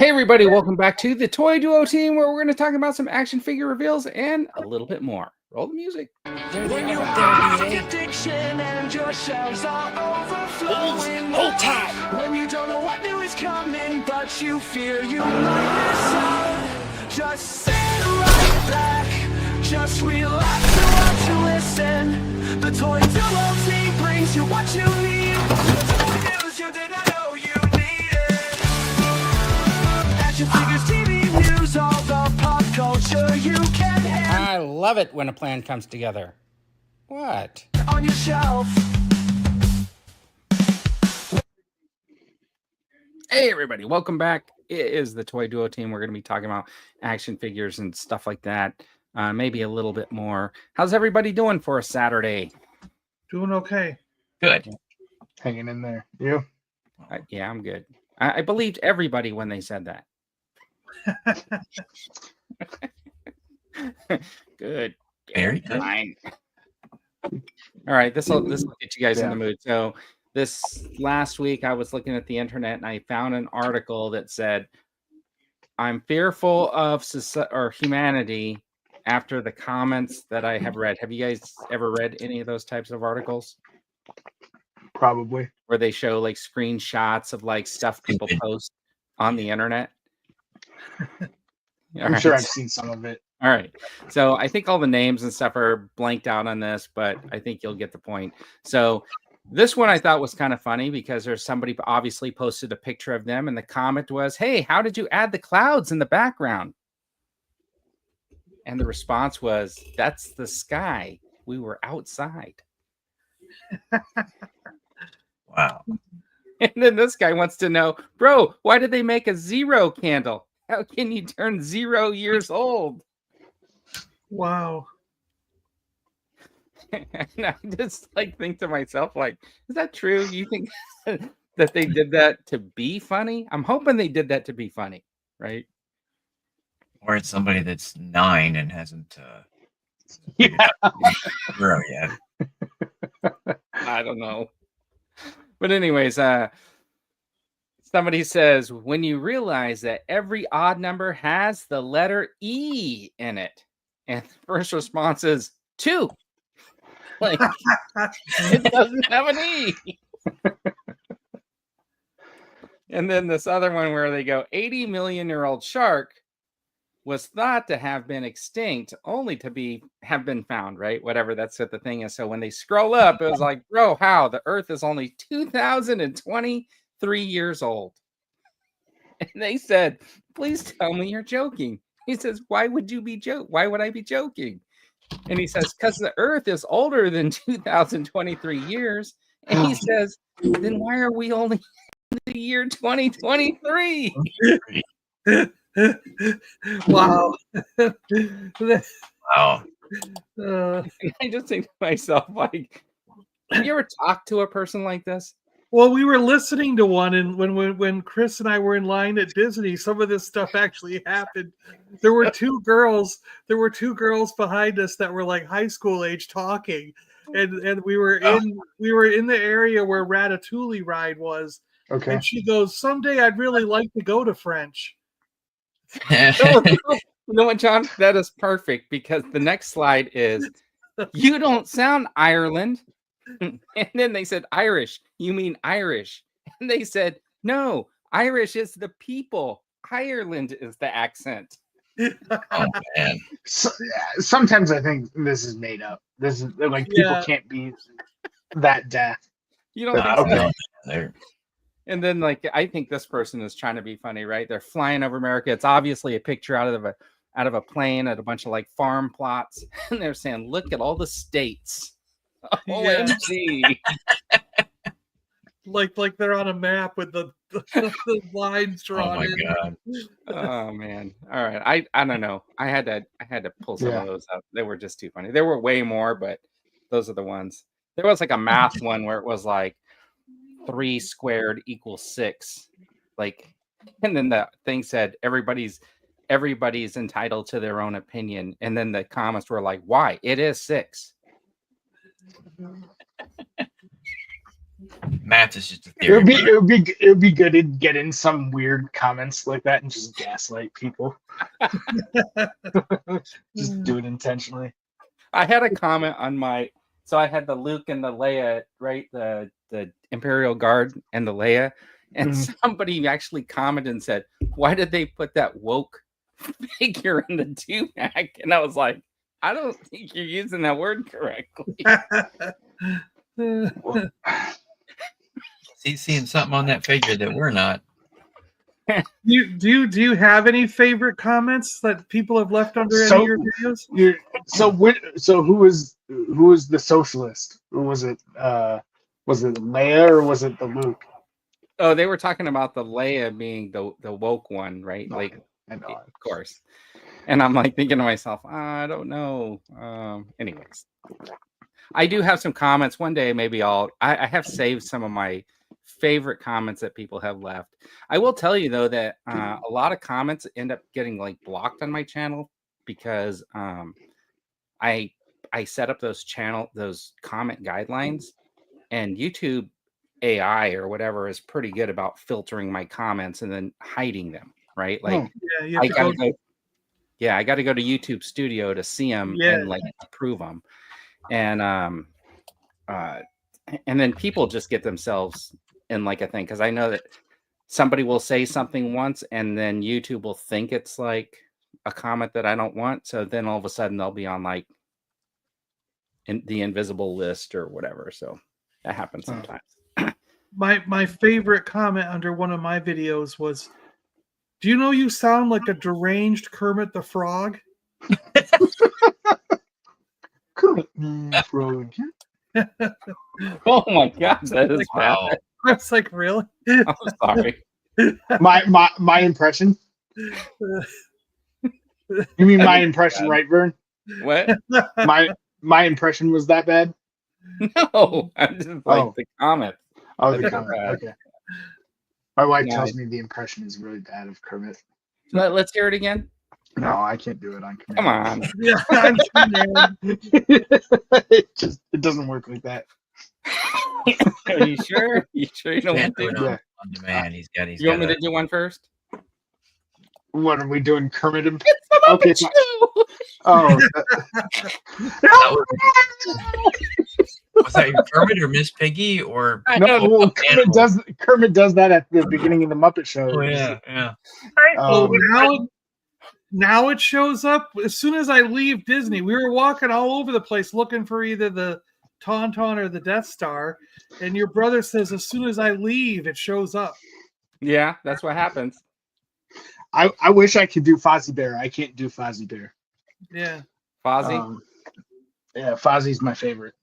Hey everybody, welcome back to the Toy Duo Team, where we're going to talk about some action figure reveals and a little bit more. Roll the music. When you have addiction and your shelves are overflowing, hold tight. When you don't know what new is coming, but you fear you might miss out. Just sit right back, just relax and watch and listen. The Toy Duo Team brings you what you need. The toy news you didn't know you needed. Action figures, TV news, all the pop culture you can handle. I love it when a plan comes together. What? On your shelf. Hey everybody, welcome back. It is the Toy Duo Team. We're going to be talking about action figures and stuff like that. Maybe a little bit more. How's everybody doing for a Saturday? Doing okay. Good. Hanging in there. You? Yeah, I'm good. I believed everybody when they said that. Good. Very good. Fine. All right, this will get you guys in the mood. So this last week I was looking at the internet and I found an article that said, I'm fearful of humanity after the comments that I have read. Have you guys ever read any of those types of articles? Probably. Where they show like screenshots of like stuff people post on the internet? I'm sure I've seen some of it. All right. So I think all the names and stuff are blanked out on this, but I think you'll get the point. So this one I thought was kind of funny because there's somebody obviously posted a picture of them and the comment was, hey, how did you add the clouds in the background? And the response was, that's the sky. We were outside. Wow. And then this guy wants to know, bro, why did they make a 0 candle? How can you turn 0 years old? Wow. And I just like think to myself, like, is that true? You think that they did that to be funny? I'm hoping they did that to be funny, right? Or it's somebody that's 9 and hasn't Yeah. zero yet. I don't know. But anyways, somebody says, when you realize that every odd number has the letter E in it, and the first response is 2. Like, it doesn't have an E. And then this other one where they go, 80 million-year-old shark was thought to have been extinct, only to have been found, right? Whatever, that's what the thing is. So when they scroll up, it was like, bro, how? The Earth is only 2,023 years old. And they said, please tell me you're joking. He says, why would you be Why would I be joking? And he says, because the Earth is older than 2,023 years. And he says, then why are we only in the year 2023? Wow. Wow. I just think to myself, like, have you ever talked to a person like this? Well, we were listening to one, and when Chris and I were in line at Disney, some of this stuff actually happened. There were two girls behind us that were like high school age talking, and we were in the area where Ratatouille ride was. Okay. And she goes, "Someday I'd really like to go to French." You know what, John? That is perfect because the next slide is, you don't sound Ireland. And then they said, Irish, you mean Irish? And they said, no, Irish is the people. Ireland is the accent. Oh, man. Sometimes I think this is made up. This is like people can't be that deaf. You don't think so? And then, like, I think this person is trying to be funny, right? They're flying over America. It's obviously a picture out of a plane at a bunch of like farm plots, and they're saying, look at all the states. OMG. like they're on a map with the lines drawn in. God. Oh man. All right. I don't know. I had to pull some of those up. They were just too funny. There were way more, but those are the ones. There was like a math one where it was like 3 squared equals 6. Like, and then the thing said everybody's entitled to their own opinion. And then the comments were like, why? It is 6. Math is just a It theory. would be good to get in some weird comments like that and just gaslight people. Just do it intentionally. I had a comment on my. So I had the Luke and the Leia, right? The Imperial Guard and the Leia, and somebody actually commented and said, "Why did they put that woke figure in the Dumac?" And I was like, "I don't think you're using that word correctly." He's seeing something on that figure that we're not. Do you have any favorite comments that people have left under any of your videos? So who was the socialist? Was it Leia or was it the Luke? Oh, they were talking about the Leia being the woke one, right? Okay, Like, I know. of course. And I'm like thinking to myself, I don't know. Anyways, I do have some comments. One day, maybe I have saved some of my favorite comments that people have left. I will tell you though that a lot of comments end up getting like blocked on my channel because I set up those comment guidelines, and YouTube AI or whatever is pretty good about filtering my comments and then hiding them, right? Like I got to go to YouTube Studio to see them and like approve them. And then people just get themselves in like a thing, because I know that somebody will say something once and then YouTube will think it's like a comment that I don't want. So then all of a sudden they'll be on like in the invisible list or whatever. So that happens sometimes. My favorite comment under one of my videos was, "Do you know you sound like a deranged Kermit the Frog?" Kermit the Frog. Oh my god, that is bad. Wow. I was like, really? I'm sorry. My impression. You mean my impression, right, Vern? What? My impression was that bad? No, I'm just like the comment. Oh, the comment. Okay. My wife tells me the impression is really bad of Kermit. Let's hear it again. No, I can't do it on Kermit. Come on. It doesn't work like that. Are you sure? You sure you don't want to do it? On demand. You want me to do one first? What are we doing, Kermit? Okay. Oh. Was that your Kermit or Miss Piggy or no? Kermit does that at the beginning of the Muppet Show. Oh yeah. Now it shows up as soon as I leave Disney. We were walking all over the place looking for either the Tauntaun or the Death Star, and your brother says as soon as I leave, it shows up. Yeah, that's what happens. I wish I could do Fozzie Bear. I can't do Fozzie Bear. Yeah, Fozzie. Yeah, Fozzie's my favorite.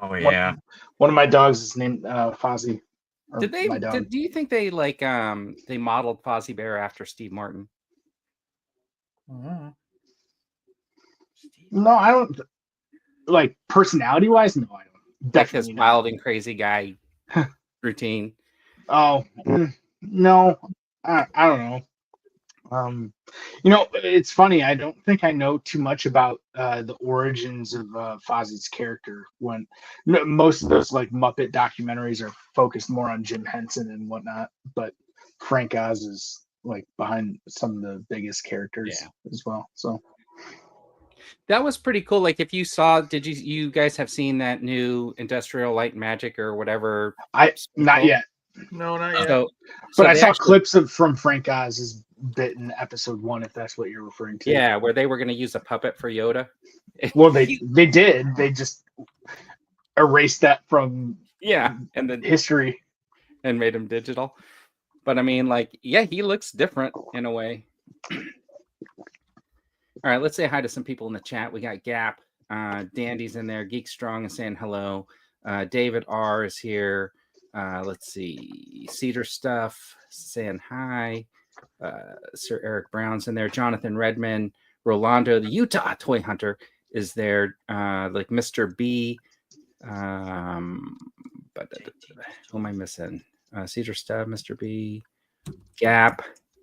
Oh yeah. One of my dogs is named Fozzie. Did they? Do you think they like they modeled Fozzie Bear after Steve Martin? No, I don't. Like personality wise, no, I don't. Definitely his wild and crazy guy routine. Oh no, I don't know. It's funny. I don't think I know too much about the origins of Fozzie's character. When most of those like Muppet documentaries are focused more on Jim Henson and whatnot, but Frank Oz is like behind some of the biggest characters as well. So that was pretty cool. Like if you saw, did you guys have seen that new Industrial Light and Magic or whatever? Not yet. No, not yet. But I saw clips from Frank Oz's bit in episode 1, if that's what you're referring to. Yeah, where they were going to use a puppet for Yoda. Well, they did. They just erased that from and the history and made him digital. But I mean, like, yeah, he looks different in a way. All right, let's say hi to some people in the chat. We got Gap, Dandy's in there, Geek Strong is saying hello. David R is here. Let's see, Cedar Stuff saying hi. Sir Eric Brown's in there. Jonathan Redmond, Rolando, the Utah Toy Hunter is there. Like Mr. B. But who am I missing? Cedar Stuff, Mr. B, Gap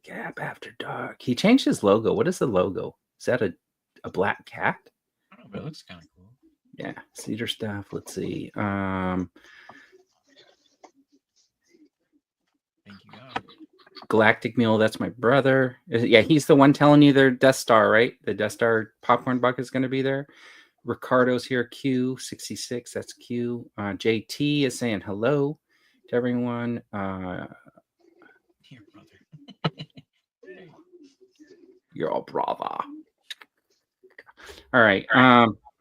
After Dark. He changed his logo. What is the logo? Is that a black cat? I don't know, but it looks kind of cool. Yeah, Cedar Stuff. Let's see. Galactic Mule, that's my brother. Yeah, he's the one telling you their Death Star, right? The Death Star popcorn bucket is going to be there. Ricardo's here, Q66, that's Q. JT is saying hello to everyone. Here, brother. You're all brava. All right.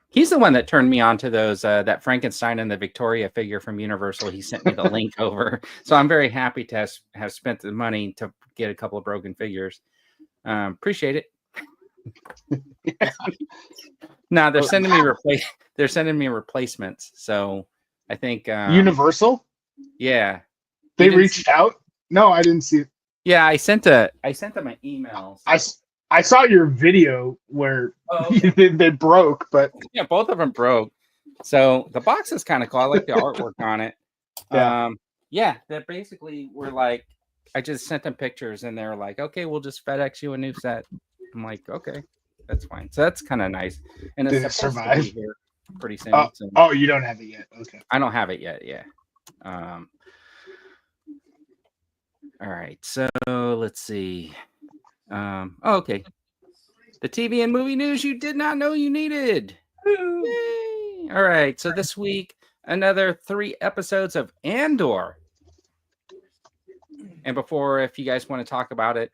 He's the one that turned me on to those that Frankenstein and the Victoria figure from Universal. He sent me the link over, so I'm very happy to have spent the money to get a couple of broken figures. Appreciate it. No, they're sending me replacements. So I think Universal. Yeah, they reached out. No, I didn't see it. Yeah, I sent them an email. I saw your video where they broke, but yeah, both of them broke. So the box is kind of cool. I like the artwork on it. Yeah, that basically were like, I just sent them pictures and they're like, okay, we'll just FedEx you a new set. I'm like, okay, that's fine. So that's kind of nice. And it's supposed to be here pretty soon. Oh, you don't have it yet. Okay. I don't have it yet. Yeah. All right. So let's see. Okay. The TV and movie news you did not know you needed. Yay. All right. So this week, another 3 episodes of Andor. And if you guys want to talk about it,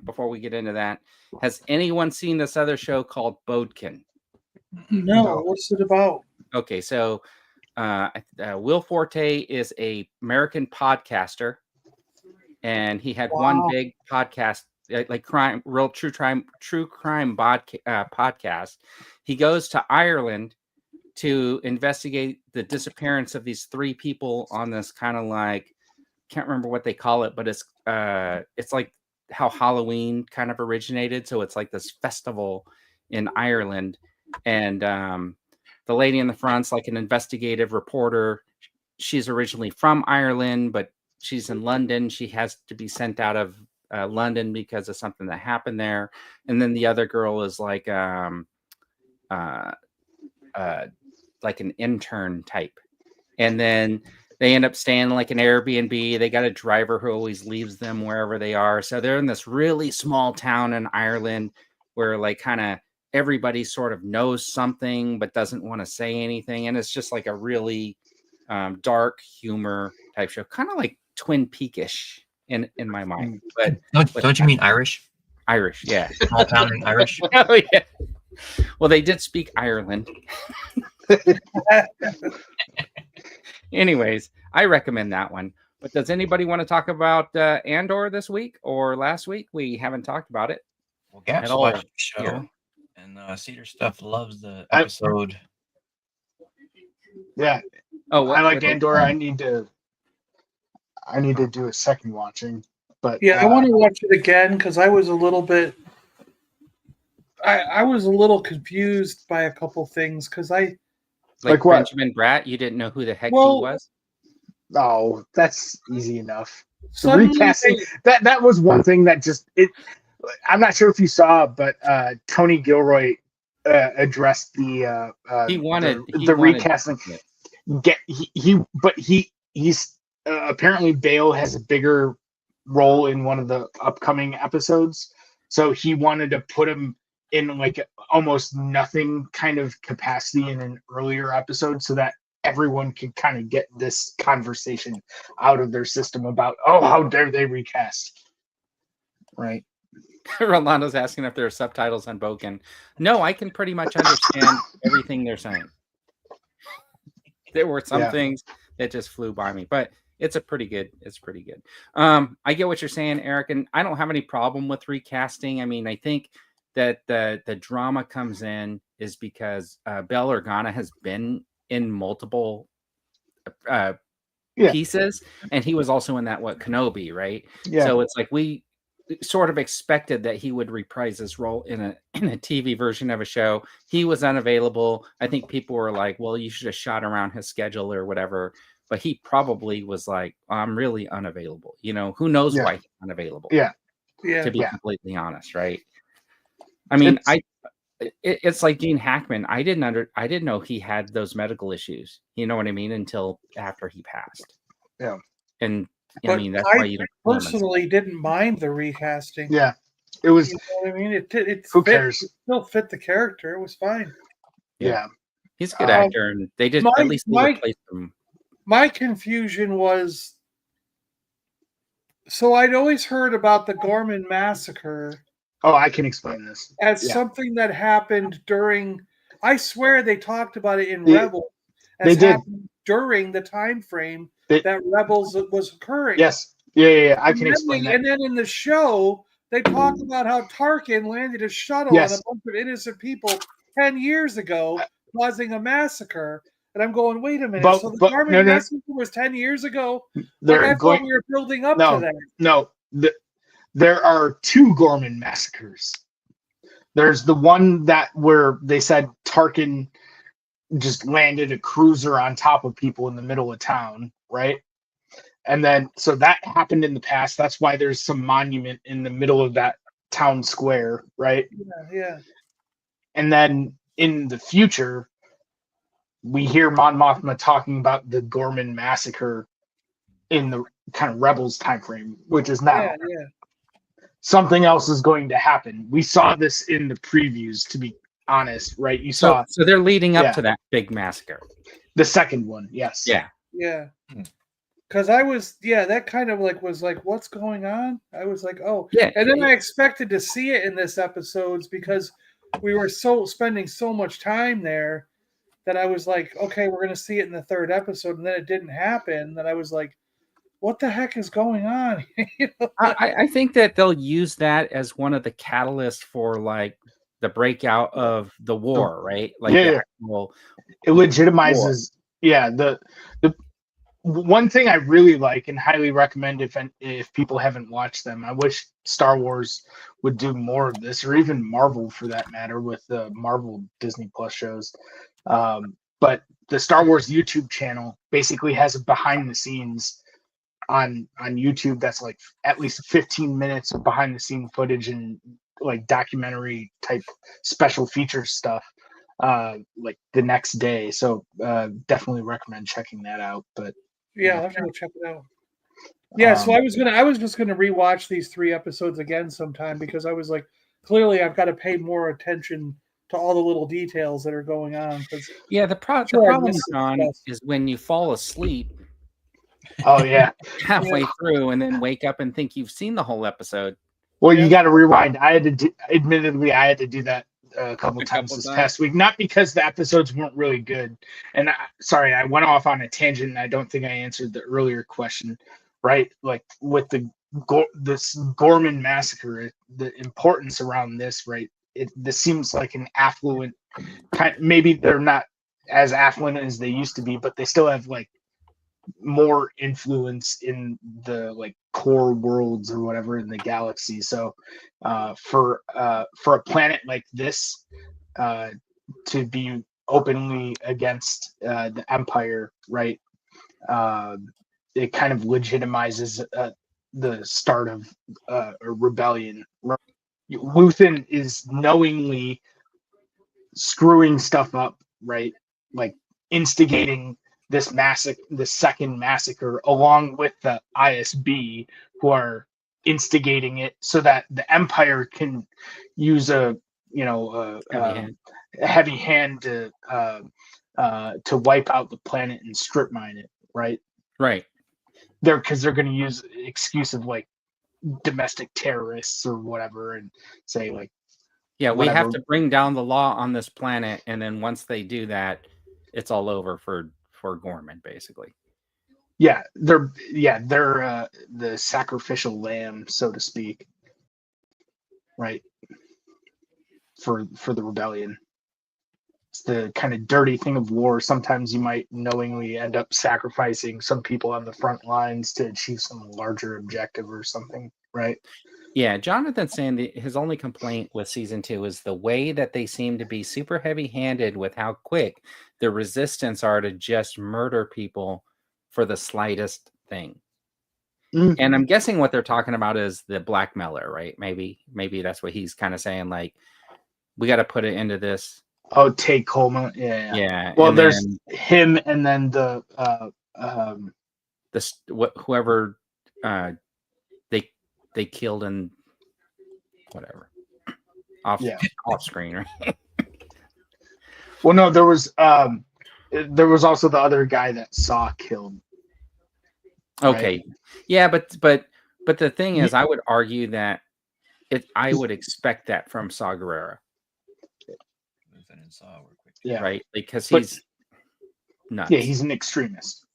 before we get into that, has anyone seen this other show called Bodkin? No. What's it about? Okay. So Will Forte is a American podcaster, and he had one big podcast, like true crime podcast. He goes to Ireland to investigate the disappearance of these 3 people on this kind of like, can't remember what they call it, but it's like how Halloween kind of originated. So it's like this festival in Ireland, and the lady in the front's like an investigative reporter. She's originally from Ireland, but she's in London. She has to be sent out of London because of something that happened there. And then the other girl is like an intern type. And then they end up staying like an Airbnb. They got a driver who always leaves them wherever they are. So they're in this really small town in Ireland where like kind of everybody sort of knows something but doesn't want to say anything. And it's just like a really dark humor type show, kind of like Twin Peakish in my mind. But don't you mean Irish? Irish, yeah. Small town in Irish. Oh yeah. Well, they did speak Ireland. Anyways, I recommend that one. But does anybody want to talk about Andor this week or last week? We haven't talked about it. Well, Gaps watched the show, and Cedar Stuff loves the episode. Yeah. Oh, I like Andor. I need to do a second watching, but yeah, I want to watch it again because I was a little bit. I was a little confused by a couple things because like what? Benjamin Bratt, you didn't know who the heck he was? Oh, that's easy enough. So recasting that was one thing that just I'm not sure if you saw, but Tony Gilroy addressed the recasting. He's apparently Bale has a bigger role in one of the upcoming episodes, so he wanted to put him in like almost nothing kind of capacity in an earlier episode so that everyone can kind of get this conversation out of their system about, oh, how dare they recast, right? Rolando's asking if there are subtitles on Boken. No, I can pretty much understand everything they're saying. There were some things that just flew by me, but it's pretty good. I get what you're saying, Eric, and I don't have any problem with recasting. I mean, I think that the drama comes in is because Bail Organa has been in multiple pieces, and he was also in that Kenobi, right? Yeah. So it's like we sort of expected that he would reprise his role in a TV version of a show. He was unavailable. I think people were like, well, you should have shot around his schedule or whatever. But he probably was like, I'm really unavailable. You know, who knows why he's unavailable? Yeah. To be completely honest, right? I mean, it's like Gene Hackman. I didn't know he had those medical issues. You know what I mean? Until after he passed. Yeah. And But I mean, that's I why you don't see him as- personally didn't mind the recasting. Yeah, it was. You know what I mean? It Who fit. cares? It still fit the character. It was fine. Yeah. He's a good Um, actor, and they just my at least they my replaced him. my confusion was, so I'd always heard about the Gorman massacre Oh, I can explain this. as Yeah. something that happened during. I swear they talked about it in They- Rebels they as did. happening during the time frame They- that Rebels was occurring. Yes. Yeah. I can And explain that. And then in the show, they talk about how Tarkin landed a shuttle Yes. on a bunch of innocent people 10 years ago, causing a massacre. And I'm going, wait a minute. But- So the but- Garmin no, no. massacre was 10 years ago? They're Like I going. thought we were building up to No, that. no. There are two Gorman massacres. There's the one that where they said Tarkin just landed a cruiser on top of people in the middle of town, right? And then so that happened in the past. That's why there's some monument in the middle of that town square, right? Yeah. And then in the future, we hear Mon Mothma talking about the Gorman massacre in the kind of Rebels time frame, which is now. Yeah. Something else is going to happen. We saw this in the previews, to be honest, right? You saw So they're leading up Yeah. to that big massacre. the second one, yes. Yeah. Yeah. Because I was, that kind of like was like, what's going on? I was like, oh. Yeah. And then I expected to see it in this episodes because we were spending so much time there that I was like, okay, we're gonna see it in the third episode, and then it didn't happen. That I was like, what the heck is going on? You know? I think that they'll use that as one of the catalysts for like the breakout of the war, right? Like Yeah, the yeah. actual It legitimizes the one thing I really like and highly recommend if people haven't watched them. I wish Star Wars would do more of this, or even Marvel for that matter, with the Marvel Disney Plus shows. But the Star Wars YouTube channel basically has a behind the scenes on YouTube that's like at least 15 minutes of behind the scene footage and like documentary type special features stuff like the next day. So definitely recommend checking that out. But Yeah, I'll have to go check it out. Yeah, so I was just gonna rewatch these 3 episodes again sometime because I was like, clearly I've got to pay more attention to all the little details that are going on. Yeah, the problem, John, is when you fall asleep oh yeah. halfway through and then wake up and think you've seen the whole episode. Well, you got to rewind. I had to admittedly, I had to do that a couple times this past week, not because the episodes weren't really good. And sorry, I went off on a tangent. And I don't think I answered the earlier question, right? Like with this Gorman massacre, the importance around this, right? This seems like an affluent kind. Maybe they're not as affluent as they used to be, but they still have like more influence in the like core worlds or whatever in the galaxy. So for a planet like this to be openly against the Empire, right, it kind of legitimizes the start of a rebellion. Luthen is knowingly screwing stuff up, right, like instigating this second massacre, along with the ISB, who are instigating it, so that the Empire can use a heavy hand to wipe out the planet and strip mine it, right? Right. Because they're going to use excuse of like domestic terrorists or whatever, and say like, yeah, we whatever. have to bring down the law on this planet, and then once they do that, it's all over for Gorman, basically. Yeah, they're the sacrificial lamb, so to speak, right? For the rebellion. It's the kind of dirty thing of war. Sometimes you might knowingly end up sacrificing some people on the front lines to achieve some larger objective or something, right? Yeah, Jonathan's saying that his only complaint with season 2 is the way that they seem to be super heavy-handed with how quick the resistance are to just murder people for the slightest thing. Mm. And I'm guessing what they're talking about is the blackmailer, right? Maybe that's what he's kind of saying. Like, we got to put it into this. Oh, take Coleman. Yeah. Yeah. Well, there's him, and then the whoever they killed and whatever off screen, right? Well, no, there was also the other guy that Saw killed. Okay, right? yeah, but the thing is, I would argue that I would expect that from Saw Gerrera, Yeah, right? Because he's nuts. Yeah, he's an extremist.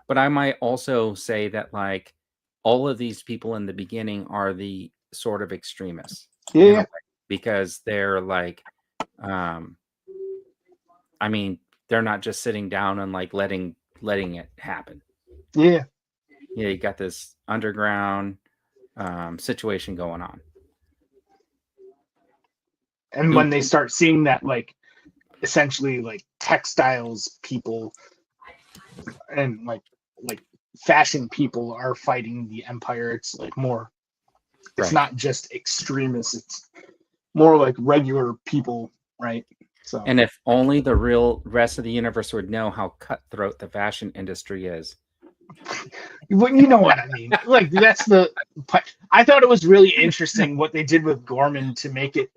But I might also say that like all of these people in the beginning are the sort of extremists. Yeah. Because they're like, I mean, they're not just sitting down and like letting it happen. Yeah. Yeah, you got this underground situation going on. And when they start seeing that, like, essentially, like textiles people and like fashion people are fighting the empire, it's like more. It's not just extremists; it's more like regular people, right? So, and if only the real rest of the universe would know how cutthroat the fashion industry is. Well, you know what I mean. Like that's the. I thought it was really interesting what they did with Gorman to make it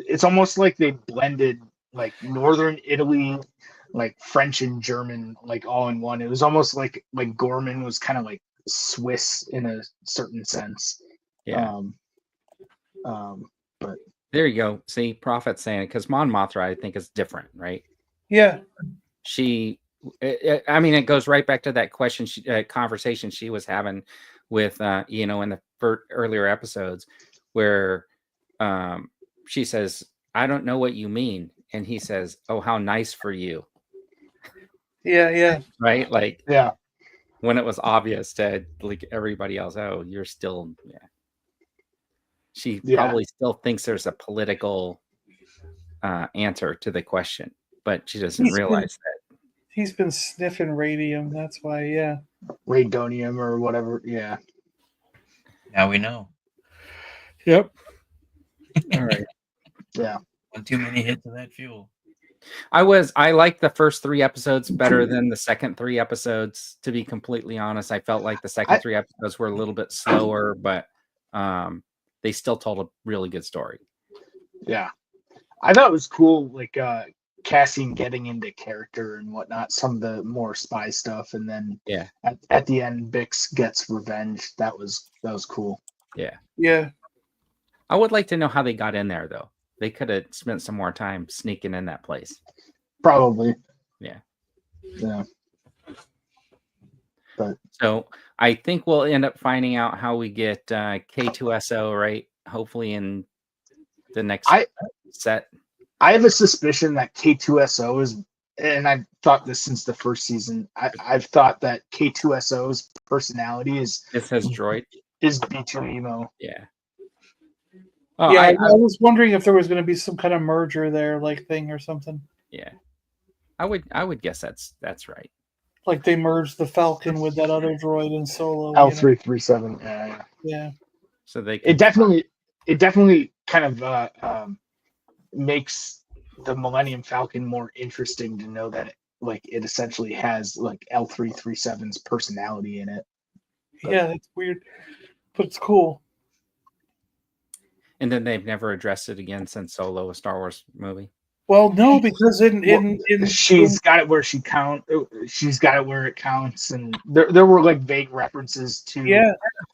it's almost like they blended like northern Italy, like French and German, like all in one. It was almost like Gorman was kind of like Swiss in a certain sense. Yeah. But there you go. See, Prophet saying it because Mon Mothra, I think, is different, right? Yeah. I mean, it goes right back to that question, conversation she was having with, in the earlier episodes where she says, I don't know what you mean. And he says, oh, how nice for you. Yeah. Right? Like, yeah. When it was obvious to like everybody else, oh, you're still, She probably still thinks there's a political answer to the question, but she doesn't realize that. He's been sniffing radium. That's why, yeah. Radonium or whatever. Yeah. Now we know. Yep. All right. Yeah. One too many hits of that fuel. I liked the first 3 episodes better than the second 3 episodes, to be completely honest. I felt like the second 3 episodes were a little bit slower, but they still told a really good story. Yeah. I thought it was cool, like Cassian getting into character and whatnot, some of the more spy stuff, and then at the end Bix gets revenge. That was cool. Yeah. I would like to know how they got in there though. They could have spent some more time sneaking in that place. Probably. Yeah. But so I think we'll end up finding out how we get K2SO, right? Hopefully in the next set. I have a suspicion that K2SO is, and I've thought this since the first season, I've thought that K2SO's personality is droid. Is B2 Emo. Yeah. Oh, yeah, I was wondering if there was going to be some kind of merger there, like thing or something. Yeah, I would guess that's right. Like they merged the Falcon with that other droid in Solo. L337. Yeah. So they it definitely kind of makes the Millennium Falcon more interesting to know that it essentially has like L337's personality in it. But, yeah, that's weird, but it's cool. And then they've never addressed it again since Solo, a Star Wars movie. Well, no, because she's got it where she she's got it where it counts, and there were like vague references to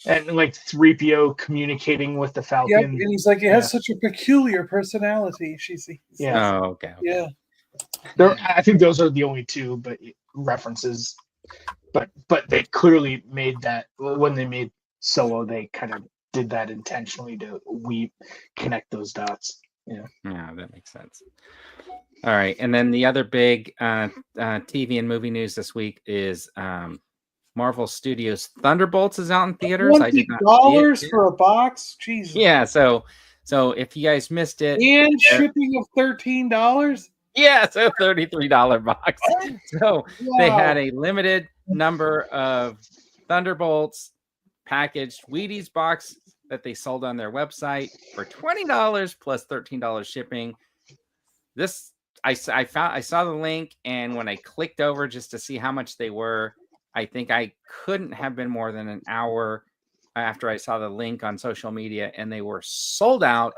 and like 3PO communicating with the Falcon. Yep, and he's like, it has such a peculiar personality. She sees. Yeah. Oh, okay. Yeah. I think those are the only 2, but references. But they clearly made that when they made Solo, they kind of did that intentionally to connect those dots. Yeah, that makes sense. All right, and then the other big TV and movie news this week is Marvel Studios Thunderbolts is out in theaters. $20 for a box. Jesus. Yeah, so if you guys missed it, and shipping of $13. Yeah, so $33 box. So they had a limited number of Thunderbolts packaged Wheaties box that they sold on their website for $20 plus $13 shipping. This I saw the link, and when I clicked over just to see how much they were, I think I couldn't have been more than an hour after I saw the link on social media, and they were sold out.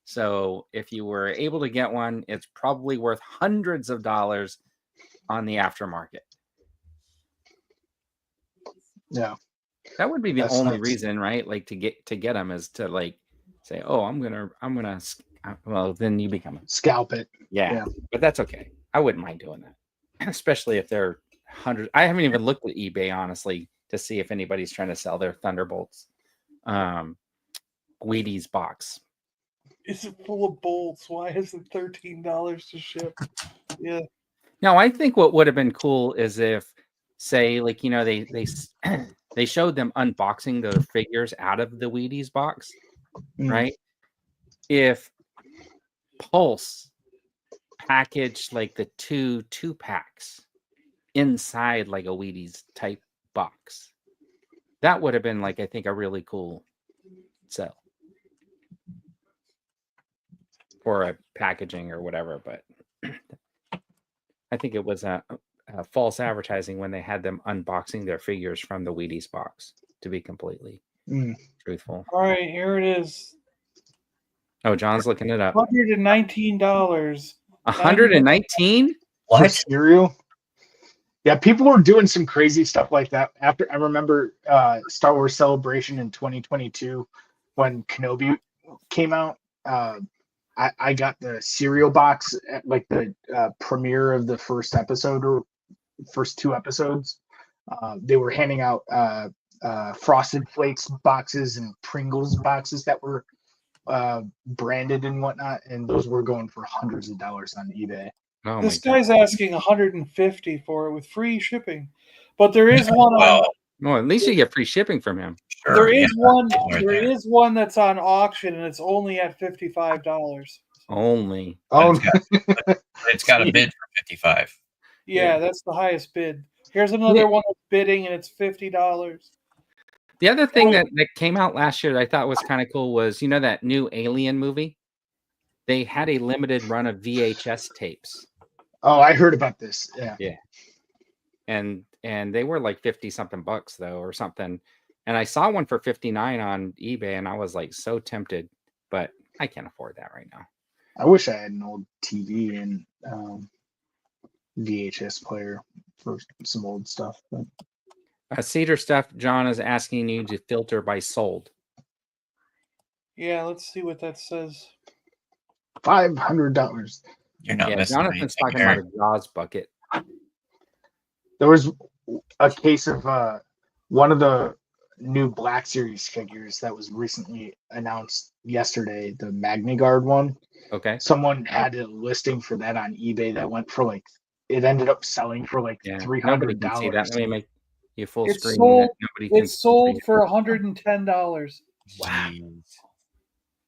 So if you were able to get one, it's probably worth hundreds of dollars on the aftermarket. Yeah, that would be the That's only nice. reason, right? Like to get them is to like say, oh, I'm gonna. Well, then you become scalp it. yeah, but that's okay. I wouldn't mind doing that, especially if they're hundreds. I haven't even looked at eBay honestly to see if anybody's trying to sell their Thunderbolts, Wheaties box. Is it full of bolts? Why is it $13 to ship? Yeah. Now, I think what would have been cool is if, say, like they showed them unboxing the figures out of the Wheaties box, right? If Pulse packaged like the two packs inside like a Wheaties type box, that would have been like, I think, a really cool sell for a packaging or whatever. But I think it was a false advertising when they had them unboxing their figures from the Wheaties box, to be completely truthful. All right, here it is. Oh, John's looking it up. $119. 119 for cereal. Yeah, people were doing some crazy stuff like that. After I remember Star Wars Celebration in 2022 when Kenobi came out. I got the cereal box at like the premiere of the first episode or first two episodes. They were handing out Frosted Flakes boxes and Pringles boxes that were branded and whatnot, and those were going for hundreds of dollars on eBay. Oh, this guy's asking $150 for it with free shipping, but there is one on. Well, at least you get free shipping from him. Sure, there is one. There is one that's on auction, and it's only at $55. Only. Oh, it's got a bid for $55. Yeah, that's the highest bid. Here's another one that's bidding, and it's $50. The other thing that came out last year that I thought was kind of cool was, you know, that new Alien movie? They had a limited run of VHS tapes. Oh, I heard about this. Yeah. Yeah. And they were like 50 something bucks though, or something. And I saw one for 59 on eBay, and I was like so tempted, but I can't afford that right now. I wish I had an old TV and VHS player for some old stuff. But Cedar Stuff, John is asking you to filter by sold. Yeah, let's see what that says. $500. You're not missing Jonathan's talking about a Jaws bucket. There was a case of one of the new Black Series figures that was recently announced yesterday, the MagnaGuard one. Okay. Someone had a listing for that on eBay that went for like, it ended up selling for like $300. Nobody can see that. Let me make you full screen. Sold, it's sold for $110. Wow.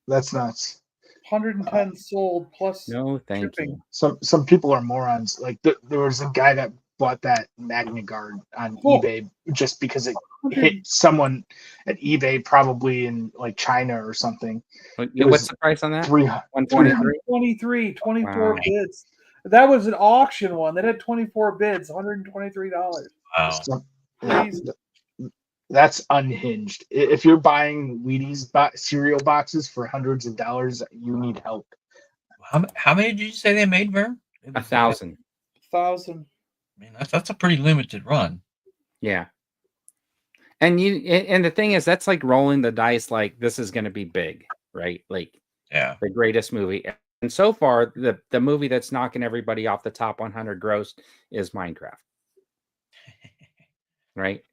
That's nuts. 110 sold plus no thank shipping. you. Some people are morons. Like there was a guy that bought that MagnaGuard on eBay just because it hit someone at eBay, probably in like China or something. What's the price on that? 123. 24 bids. That was an auction one that had 24 bids, $123. Wow. That's unhinged. If you're buying Wheaties cereal boxes for hundreds of dollars, you need help. How many did you say they made, Vern? 1,000. 1,000. I mean, that's a pretty limited run. Yeah. And the thing is, that's like rolling the dice. Like, this is going to be big, right? Like, yeah, the greatest movie. And so far, the movie that's knocking everybody off the top 100 gross is Minecraft, right?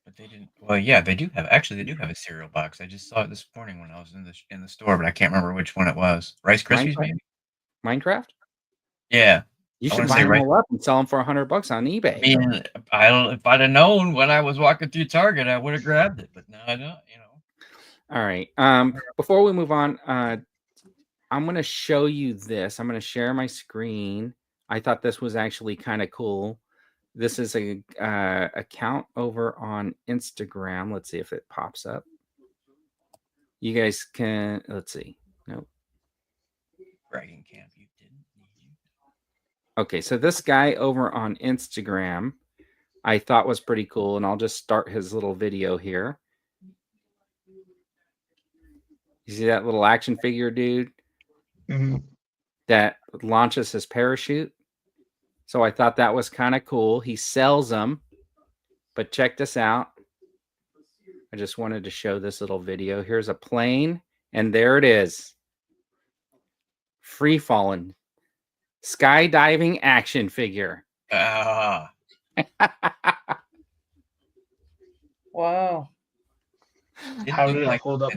But they didn't. Well, yeah, they do have a cereal box. I just saw it this morning when I was in the store, but I can't remember which one it was. Rice Krispies, maybe. Minecraft. Yeah, you should buy them all up and sell them for $100 on eBay. I mean, if I'd have known when I was walking through Target, I would have grabbed it. But now I don't. You know. All right. Before we move on, I'm going to show you this. I'm going to share my screen. I thought this was actually kind of cool. This is a account over on Instagram. Let's see if it pops up. You guys can, let's see. Nope. Dragon Camp, you didn't need you. Okay, so this guy over on Instagram, I thought was pretty cool, and I'll just start his little video here. You see that little action figure dude that launches his parachute? So I thought that was kind of cool. He sells them, but check this out. I just wanted to show this little video. Here's a plane, and there it is. Free falling skydiving action figure. Ah, Wow. How did it hold up?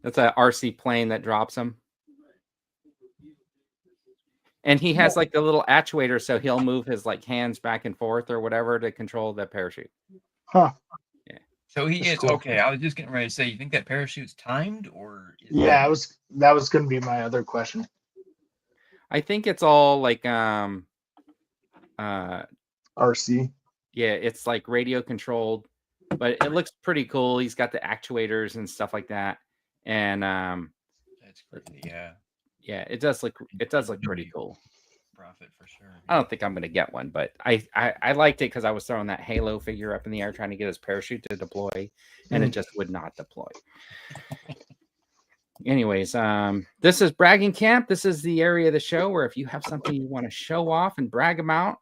That's a RC plane that drops him. And he has like the little actuator, so he'll move his like hands back and forth or whatever to control the parachute. Huh. Yeah. So he That's is cool. okay. I was just getting ready to say, you think that parachute's timed, or is Yeah, that was going to be my other question. I think it's all like RC. yeah, it's like radio controlled, but it looks pretty cool. He's got the actuators and stuff like that. And that's crazy? Yeah, yeah, it does look pretty cool. profit for sure. I don't think I'm gonna get one, but I liked it because I was throwing that Halo figure up in the air trying to get his parachute to deploy, and it just would not deploy. Anyways, this is Bragging Camp. This is the area of the show where if you have something you want to show off and brag about,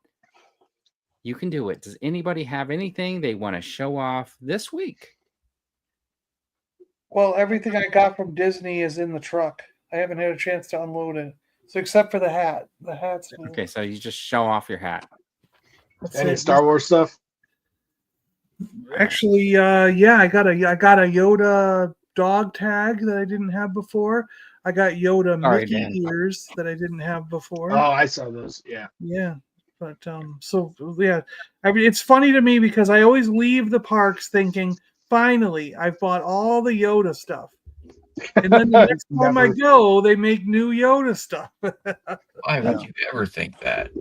you can do it. Does anybody have anything they want to show off this week? Well, everything I got from Disney is in the truck. I haven't had a chance to unload it. So except for the hat. The hat's new. Okay, so you just show off your hat. That's Any it. Star Wars stuff? Actually, yeah, I got a Yoda dog tag that I didn't have before. I got Yoda Sorry, Mickey Dan. ears that I didn't have before. Oh, I saw those. Yeah. Yeah. But so yeah, I mean it's funny to me because I always leave the parks thinking, finally, I've bought all the Yoda stuff. And then the next time I go, they make new Yoda stuff. Why would you ever think that?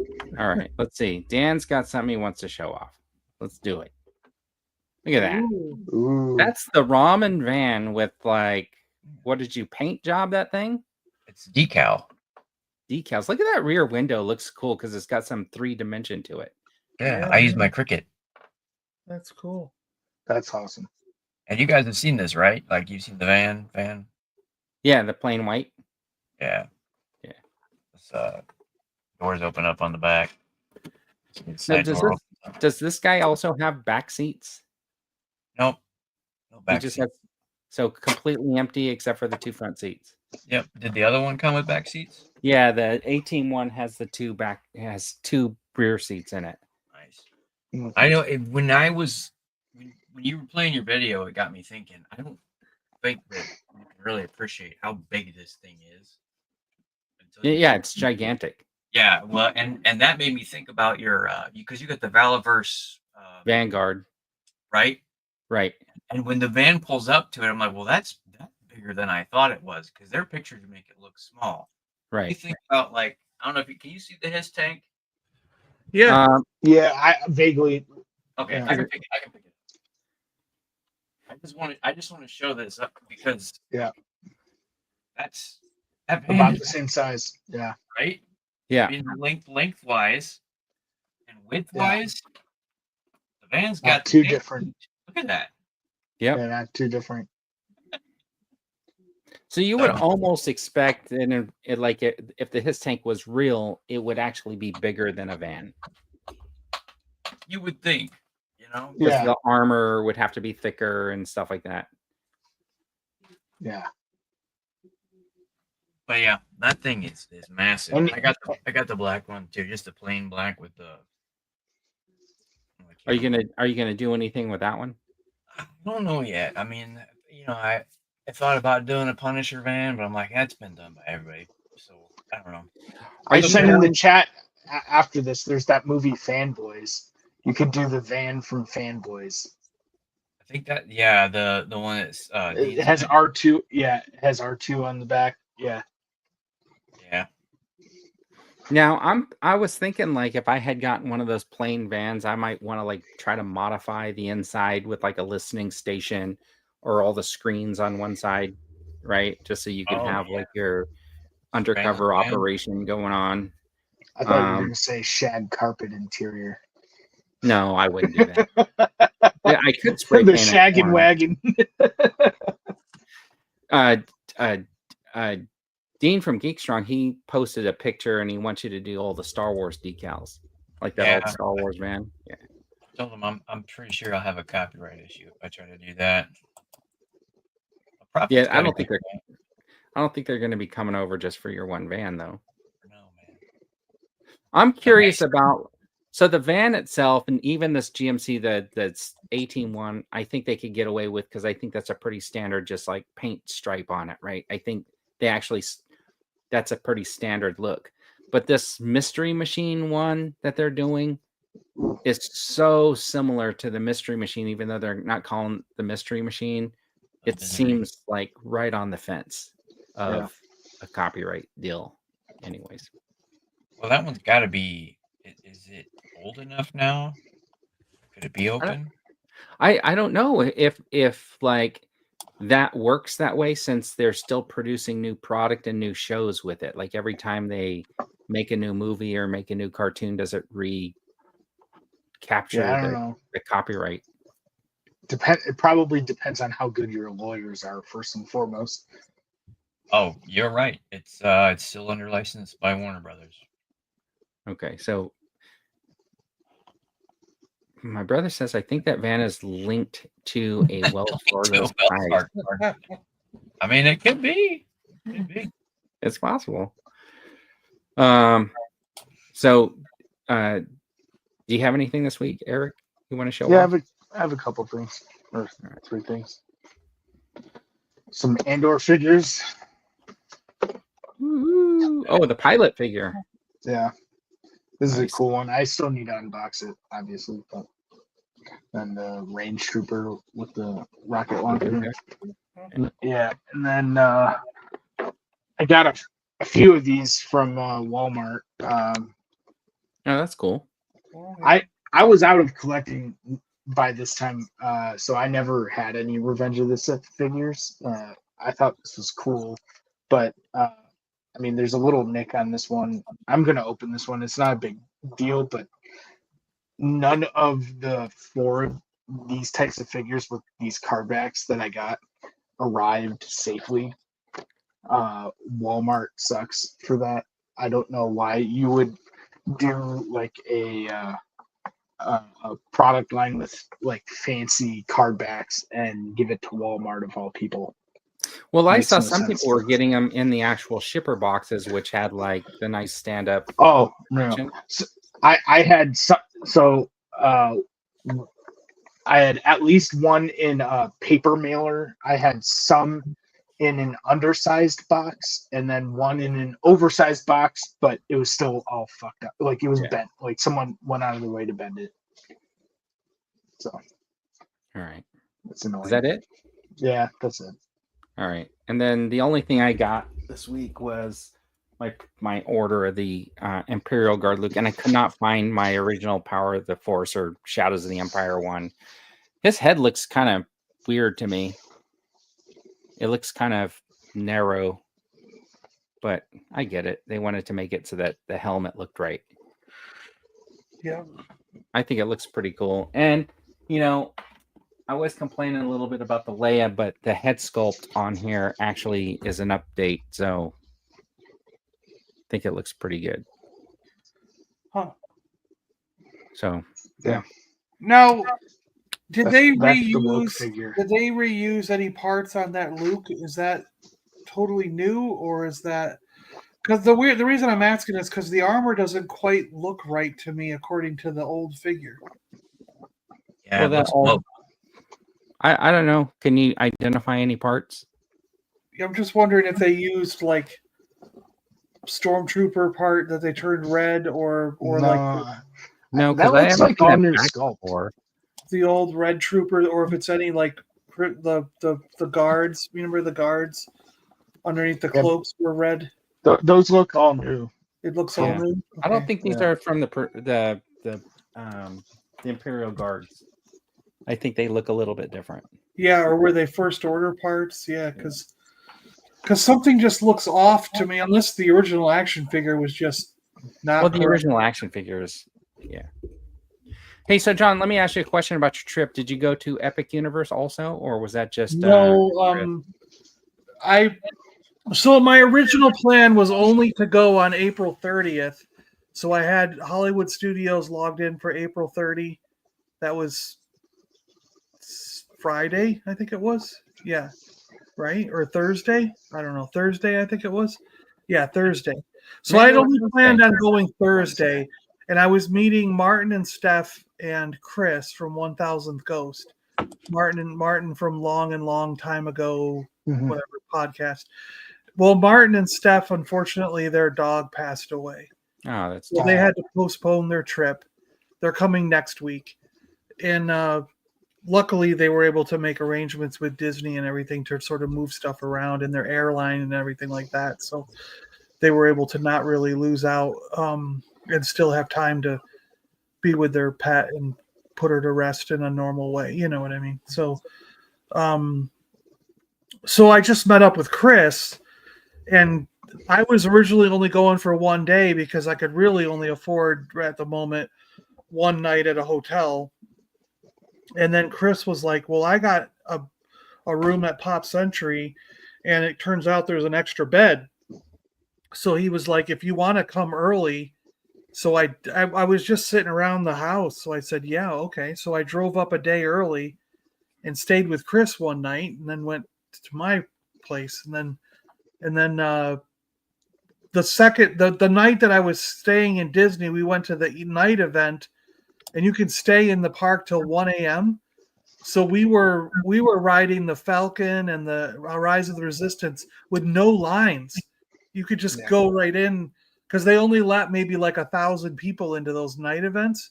All right, let's see. Dan's got something he wants to show off. Let's do it. Look at that. Ooh. That's the ramen van with like, what did you paint job that thing? It's decal. Decals. Look at that rear window. Looks cool because it's got some 3D to it. Yeah, I use my Cricut. That's cool. That's awesome. And you guys have seen this, right? Like you've seen the van. Yeah, the plain white. Yeah. Yeah. It's, doors open up on the back. Now, Side door opens up. does this guy also have back seats? Nope. No He back just seat. has, so completely empty except for the two front seats. Yep. Did the other one come with back seats? Yeah, the 18 one has two rear seats in it. Nice. I know when you were playing your video, it got me thinking. I don't think that you can really appreciate how big this thing is. Yeah, it's gigantic. Yeah, well, and that made me think about your because you got the Valaverse Vanguard. right? Right. And when the van pulls up to it, I'm like, well, that's bigger than I thought it was because their pictures make it look small. You Right. think about like I don't know if can you see the his tank? Yeah. Yeah, I vaguely. Okay, Yeah. I can pick it. I just want to show this up because that's that van About is the same size. Yeah. right. Yeah. I mean, lengthwise and widthwise, the van's got Not too the different. Look at that. Yep. Yeah, not too different. So you would almost expect, and if the his tank was real, it would actually be bigger than a van. You would think, you know. Because Yeah. the armor would have to be thicker and stuff like that. Yeah. But yeah, that thing is massive. And- I got the black one too, just the plain black with the. Are you gonna do anything with that one? I don't know yet. I mean, you know, I thought about doing a Punisher van, but I'm like, that's been done by everybody. So I don't know. I sent in the chat after this. There's that movie Fanboys. You could do the van from Fanboys. I think that the one that's It has R2. Yeah, it has R2 on the back. Yeah. yeah. Now I was thinking like if I had gotten one of those plain vans, I might want to like try to modify the inside with like a listening station or all the screens on one side, right? Just so you can have like your undercover van. operation going on. I thought you were going to say shag carpet interior. No, I wouldn't do that. Yeah, I could spray The paint it shaggin' for 'em. wagon. Dean from Geekstrong, he posted a picture and he wants you to do all the Star Wars decals, like that old Star Wars van. Yeah. Told him I'm pretty sure I'll have a copyright issue if I try to do that. Yeah, I don't think they're going to be coming over just for your one van though. No, man. I'm curious about the van itself, and even this GMC that's 18-1, I think they could get away with, because I think that's a pretty standard, just like paint stripe on it, right? I think that's a pretty standard look. But this Mystery Machine one that they're doing is so similar to the Mystery Machine, even though they're not calling the Mystery Machine. It seems like right on the fence of a copyright deal. Anyways. Well, that one's got to be. Is it old enough now? Could it be open? I don't know if like that works that way, since they're still producing new product and new shows with it. Like every time they make a new movie or make a new cartoon, does it capture the copyright? It probably depends on how good your lawyers are, first and foremost. Oh, you're right. It's still under license by Warner Brothers. Okay, so my brother says I think that van is linked to a Wells Fargo site. I mean, it could be. It's possible. So, do you have anything this week, Eric? You want to show? Yeah, I have a couple things, or 3 things. Some Andor figures. Ooh. Oh, the pilot figure. Yeah, this Nice. is a cool one. I still need to unbox it, obviously, but and the range trooper with the rocket launcher. Yeah, and then I got a few of these from Walmart. Oh, that's cool. I was out of collecting by this time, so I never had any Revenge of the Sith figures. I thought this was cool, but I mean, there's a little nick on this one. I'm gonna open this one. It's not a big deal, but none of the 4 of these types of figures with these card backs that I got arrived safely. Walmart sucks for that. I don't know why you would do like a product line with like fancy card backs and give it to Walmart of all people. Well, I saw some people were getting them in the actual shipper boxes, which had like the nice stand-up. Oh no! So, I had I had at least one in a paper mailer. I had some in an undersized box, and then one in an oversized box, but it was still all fucked up. Like it was bent. Like someone went out of their way to bend it. So, all right, that's annoying. Is that it? Yeah, that's it. All right, and then the only thing I got this week was my order of the Imperial Guard Luke, and I could not find my original Power of the Force or Shadows of the Empire one. His head looks kind of weird to me. It looks kind of narrow, but I get it. They wanted to make it so that the helmet looked right. Yeah. I think it looks pretty cool. And, you know, I was complaining a little bit about the Leia, but the head sculpt on here actually is an update. So I think it looks pretty good. Huh. So, yeah. Now, did they reuse? Did they reuse any parts on that Luke? Is that totally new, or is that because the reason I'm asking is because the armor doesn't quite look right to me according to the old figure. Yeah, well, I don't know. Can you identify any parts? I'm just wondering if they used like Stormtrooper part that they turned red, or no, that looks like all new sculpt. The old red trooper, or if it's any like the guards. Remember the guards underneath the cloaks were red. Those look all new. It looks all new. Okay. I don't think these are from the Imperial Guards. I think they look a little bit different. Yeah, or were they first order parts? Yeah, because because something just looks off to me, unless the original action figure was just not. Well, the original action figures, yeah. Hey, so John, let me ask you a question about your trip. Did you go to Epic Universe also, or was that just No. So my original plan was only to go on April 30th. So I had Hollywood Studios logged in for April 30. That was Friday, I think it was. Yeah. Right? Or Thursday? I don't know. Thursday, I think it was. Yeah, Thursday. So Maybe I'd it was only Thursday. planned on going Thursday. And I was meeting Martin and Steph and Chris from 1000th Ghost. Martin from long time ago, whatever podcast. Well, Martin and Steph, unfortunately, their dog passed away. Oh, that's So they had to postpone their trip. They're coming next week. And luckily, they were able to make arrangements with Disney and everything to sort of move stuff around in their airline and everything like that. So they were able to not really lose out and still have time to be with their pet and put her to rest in a normal way. You know what I mean? So I just met up with Chris. And I was originally only going for one day because I could really only afford at the moment one night at a hotel. And then Chris was like, well, I got a room at Pop Century, and it turns out there's an extra bed. So he was like, if you want to come early. So I was just sitting around the house. So I said, yeah, okay. So I drove up a day early and stayed with Chris one night and then went to my place. And then the night that I was staying in Disney, we went to the night event, and you could stay in the park till 1 a.m. So we were riding the Falcon and the Rise of the Resistance with no lines. You could just go right in because they only let maybe like 1,000 people into those night events,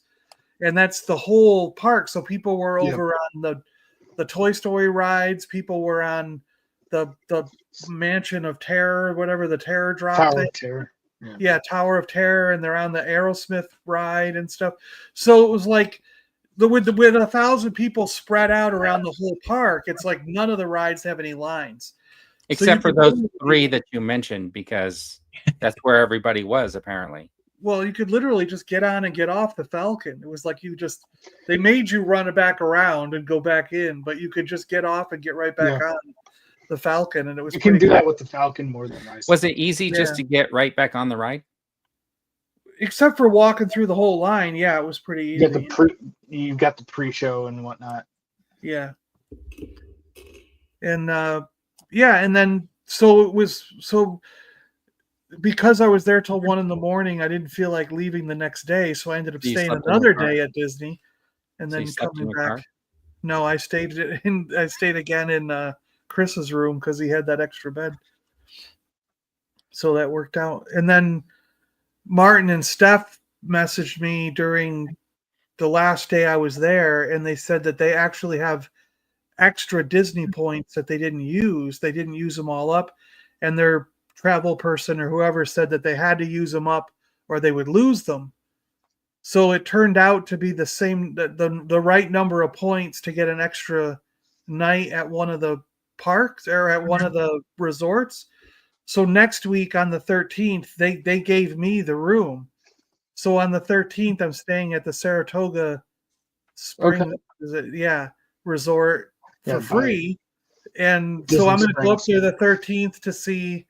and that's the whole park. So people were over on the Toy Story rides. People were on the Mansion of Terror, whatever the Terror drop Tower thing. of Terror. Yeah, Tower of Terror, and they're on the Aerosmith ride and stuff. So it was like with 1,000 people spread out around the whole park. It's like none of the rides have any lines, except for those three that you mentioned, because that's where everybody was apparently. Well, you could literally just get on and get off the Falcon. It was like they made you run it back around and go back in, but you could just get off and get right back on the Falcon, and it was. You can do that with the Falcon more than I. Was it easy just to get right back on the ride? Except for walking through the whole line, yeah, it was pretty easy. You got the pre-show and whatnot. Yeah. And and then so because I was there till 1 a.m, I didn't feel like leaving the next day, so I ended up staying another day at Disney, and then coming back. No, I stayed again in Chris's room because he had that extra bed. So that worked out. And then Martin and Steph messaged me during the last day I was there, and they said that they actually have extra Disney points that they didn't use. They didn't use them all up, and their travel person or whoever said that they had to use them up or they would lose them. So it turned out to be the same, the right number of points to get an extra night at one of the parks or at one of the resorts. So next week on the 13th, they gave me the room. So on the 13th, I'm staying at the Saratoga Spring resort for free. And Disney so I'm going to go up there the 13th to see.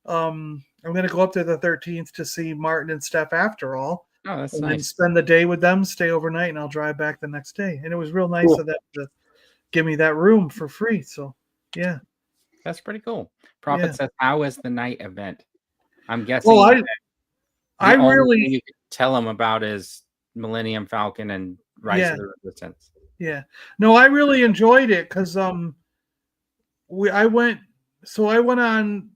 I'm going to go up there the 13th to see Martin and Steph after all. Oh, that's and nice. Then spend the day with them, stay overnight, and I'll drive back the next day. And it was real nice of them to give me that room for free. So, yeah. That's pretty cool. Prophet says, how is the night event? I'm guessing well, I really you could tell them about is Millennium Falcon and Rise of the Resistance. Yeah. No, I really enjoyed it because I went on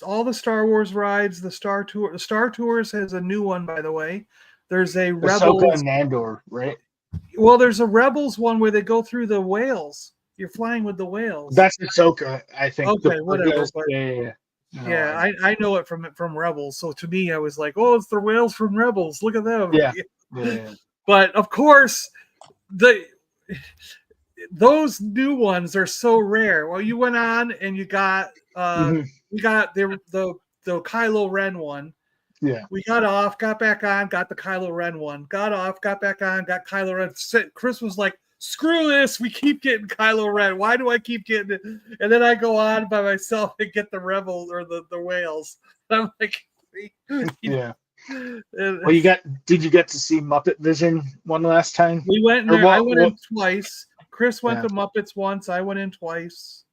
all the Star Wars rides, the Star Tour. The Star Tours has a new one, by the way. There's a Rebels Ahsoka and Andor, right? Well, there's a Rebels one where they go through the whales. You're flying with the whales. That's Ahsoka, I think. Okay, whatever. Yeah. I know it from Rebels. So to me, I was like, oh, it's the whales from Rebels. Look at them. Yeah. But of course, those new ones are so rare. Well, you went on and you got we got the Kylo Ren one. Yeah. We got off, got back on, got the Kylo Ren one. Got off, got back on, got Kylo Ren. Chris was like, "Screw this! We keep getting Kylo Ren. Why do I keep getting it?" And then I go on by myself and get the Rebels or the whales. And I'm like, yeah. Well, did you get to see Muppet Vision one last time? We went in there. I went in twice. Chris went Yeah. to Muppets once. I went in twice.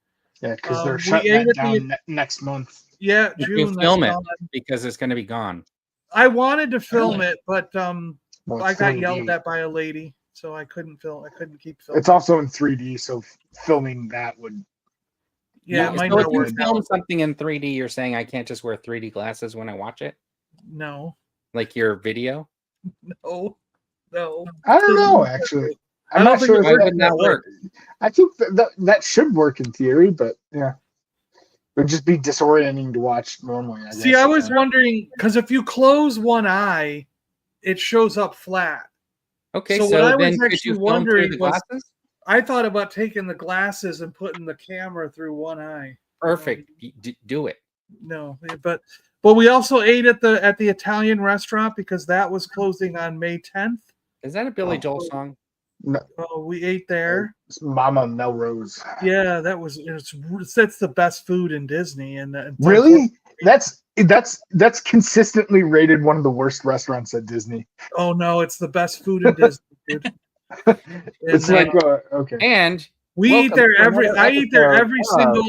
Yeah, because they're shutting that down next month. Yeah, You June. film it because it's going to be gone. I wanted to film it, but Well, I got 3D. yelled at by a lady, so I couldn't film. I couldn't keep filming. It's also in 3D, so filming that would. Yeah, it might so not if you work film out. something in 3D, you're saying I can't just wear 3D glasses when I watch it? No. Like your video? No. I don't know, actually. I'm not sure why wouldn't that work. I think that should work in theory, but yeah. It would just be disorienting to watch normally, I guess. See, I was wondering, because if you close one eye, it shows up flat. Okay, so so what I then was could actually you film wondering through the was, glasses? I thought about taking the glasses and putting the camera through one eye. Perfect. Do it. No, but we also ate at the Italian restaurant because that was closing on May 10th. Is that a Billy Joel song? No. We ate there. It's Mama Melrose. Yeah, that's the best food in Disney. And really, that's consistently rated one of the worst restaurants at Disney. Oh no, it's the best food in Disney, dude. It's like okay. And we eat there I eat there every single.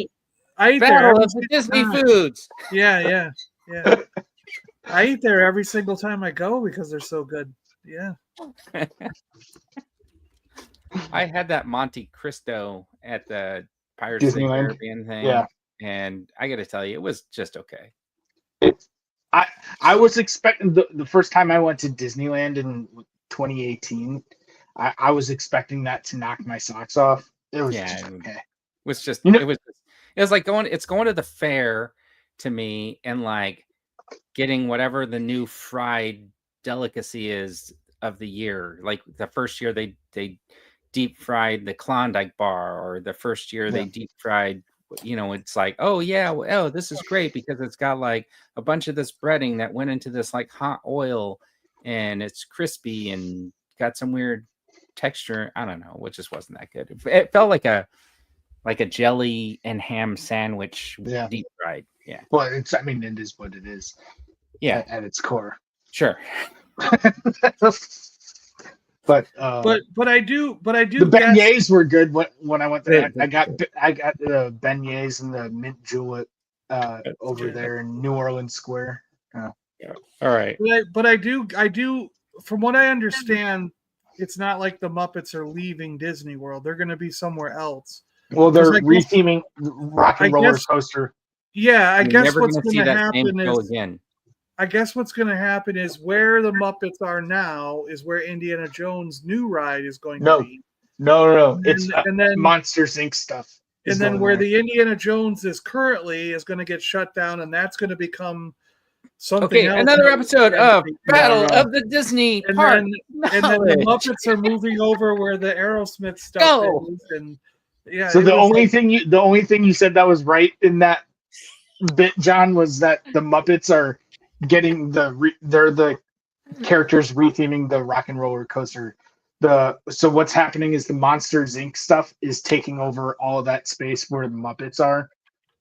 I eat there every of the Disney foods. Yeah. I eat there every single time I go because they're so good. Yeah. I had that Monte Cristo at the Pirates of the Caribbean thing. Yeah. And I got to tell you, it was just okay. I was expecting the first time I went to Disneyland in 2018, I was expecting that to knock my socks off. It was just okay. It was just it was like going to the fair to me and like getting whatever the new fried delicacy is of the year. Like the first year they deep fried the Klondike bar, or the first year they deep fried, it's like, oh yeah, this is great because it's got like a bunch of this breading that went into this like hot oil and it's crispy and got some weird texture. I don't know, it just wasn't that good. It felt like a jelly and ham sandwich deep fried. Yeah. Well, it is what it is. Yeah. At its core. Sure. But I do. The beignets were good when I went there. I got the beignets and the mint julep over there in New Orleans Square. Yeah. All right. But I do. From what I understand, it's not like the Muppets are leaving Disney World. They're going to be somewhere else. Well, they're retheming Rock and Roller Coaster. Yeah, I guess what's going to happen is. I guess what's going to happen is where the Muppets are now is where Indiana Jones' new ride is going to be. No. It's then Monsters Inc. stuff. And then where the Indiana Jones is currently is going to get shut down, and that's going to become something else. Another episode of Battle of the Disney Park. And then the Muppets are moving over where the Aerosmith stuff is. And yeah. So the only thing you said that was right in that bit, John, was that the Muppets are getting they're the characters retheming the Rock and Roller Coaster. So what's happening is the Monsters Inc. stuff is taking over all of that space where the Muppets are,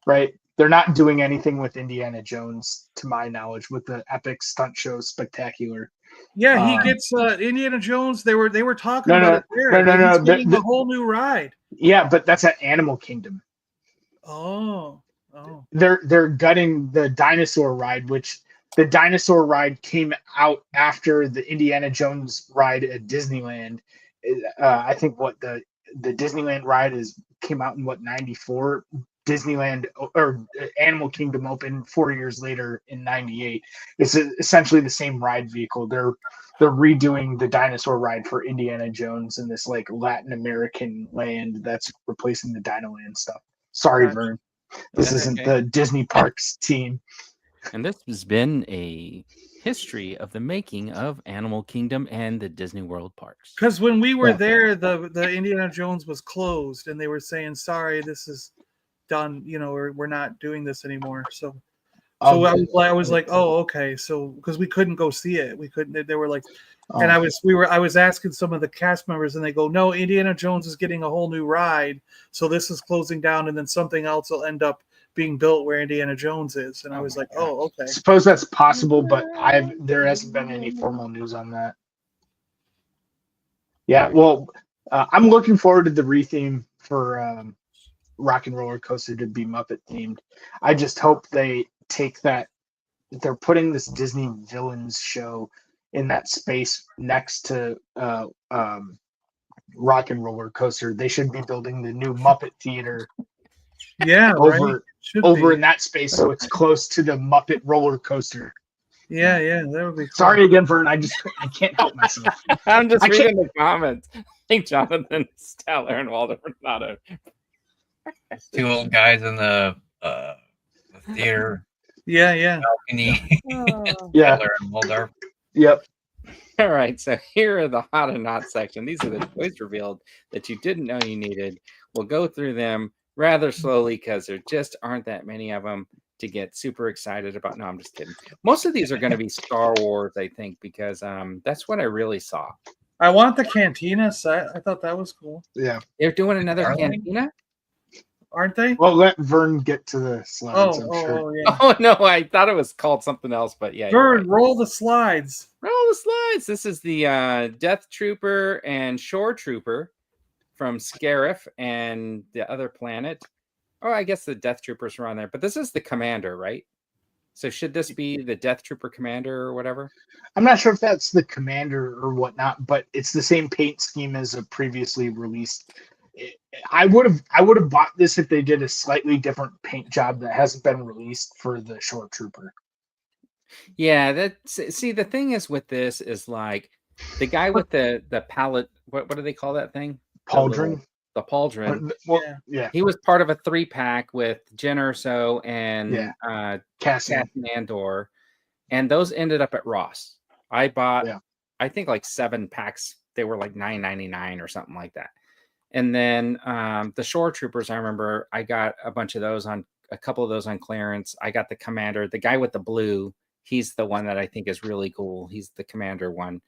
right? They're not doing anything with Indiana Jones, to my knowledge, with the epic stunt show Spectacular. Yeah, he gets Indiana Jones. They were talking about it there. No. He's getting a whole new ride. Yeah, but that's at Animal Kingdom. Oh. They're gutting the dinosaur ride, which the dinosaur ride came out after the Indiana Jones ride at Disneyland. I think what the Disneyland ride came out in 94. Disneyland or Animal Kingdom opened 4 years later in 98. It's essentially the same ride vehicle. They're redoing the dinosaur ride for Indiana Jones in this like Latin American land that's replacing the Dino Land stuff. Sorry, Vern. This isn't the Disney Parks team. And this has been a history of the making of Animal Kingdom and the Disney World parks. Because when we were Yeah. there, the Indiana Jones was closed, and they were saying, "Sorry, this is done. You know, we're not doing this anymore." So I was like, "Oh, okay." So because we couldn't go see it, we couldn't. They were like, and I was asking some of the cast members, and they go, "No, Indiana Jones is getting a whole new ride, so this is closing down, and then something else will end up being built where Indiana Jones is." And I was like, "Oh, okay." suppose that's possible, but there hasn't been any formal news on that. Yeah, well, I'm looking forward to the retheme for Rock and Roller Coaster to be Muppet themed. I just hope they take that. They're putting this Disney villains show in that space next to Rock and Roller Coaster. They should be building the new Muppet Theater Yeah, right. over in that space, so it's close to the Muppet Roller Coaster. Yeah, that would be cool. Sorry again, Vern. I can't help myself. I'm just reading the comments. I think Jonathan Stellar and Walter Renato. Two old guys in the theater. Yeah. Balcony. Yeah. Stellar and Waldorf. Yep. All right, so here are the hot and not section. These are the toys revealed that you didn't know you needed. We'll go through them rather slowly because there just aren't that many of them to get super excited about. No, I'm just kidding. Most of these are going to be Star Wars, I think, because that's what I really saw. I want the Cantina set. I thought that was cool. Yeah. They're doing another Cantina? Aren't they? Well, let Vern get to the slides. I'm sure. Oh, yeah. Oh, no, I thought it was called something else, but yeah. Vern, roll the slides. Roll the slides. This is the Death Trooper and Shore Trooper from Scarif and the other planet. Oh, I guess the Death Troopers were on there, but this is the Commander, right? So should this be the Death Trooper Commander or whatever? I'm not sure if that's the Commander or whatnot, but it's the same paint scheme as a previously released. I would have bought this if they did a slightly different paint job that hasn't been released for the Shore Trooper. Yeah, see the thing is with this is like the guy with the palette. What do they call that thing? Pauldron. The pauldron. Well, yeah. He was part of a 3-pack with Jen Urso and Cassian Andor, and those ended up at Ross. I bought, I think like 7 packs. They were like $9.99 or something like that. And then the Shore Troopers, I remember I got a bunch of those a couple of those on clearance. I got the Commander, the guy with the blue. He's the one that I think is really cool. He's the Commander one.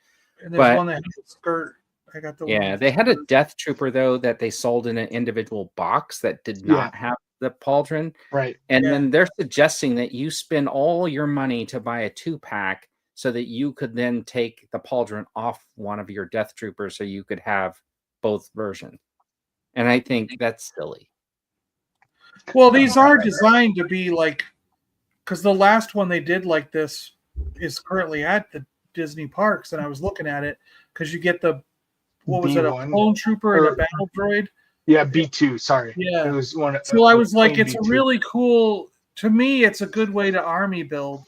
And there's one that has a skirt. I got the one. They had a Death Trooper though that they sold in an individual box that did not have the pauldron. Right. And then they're suggesting that you spend all your money to buy a 2-pack so that you could then take the pauldron off one of your Death Troopers so you could have both versions. And I think that's silly. Well, these are designed to be like, because the last one they did like this is currently at the Disney parks, and I was looking at it because you get the, what was B1, it, a clone trooper and a battle droid? Yeah, B2. Sorry. Yeah. It was one. So I was like, it's B2. a really cool. To me, it's a good way to army build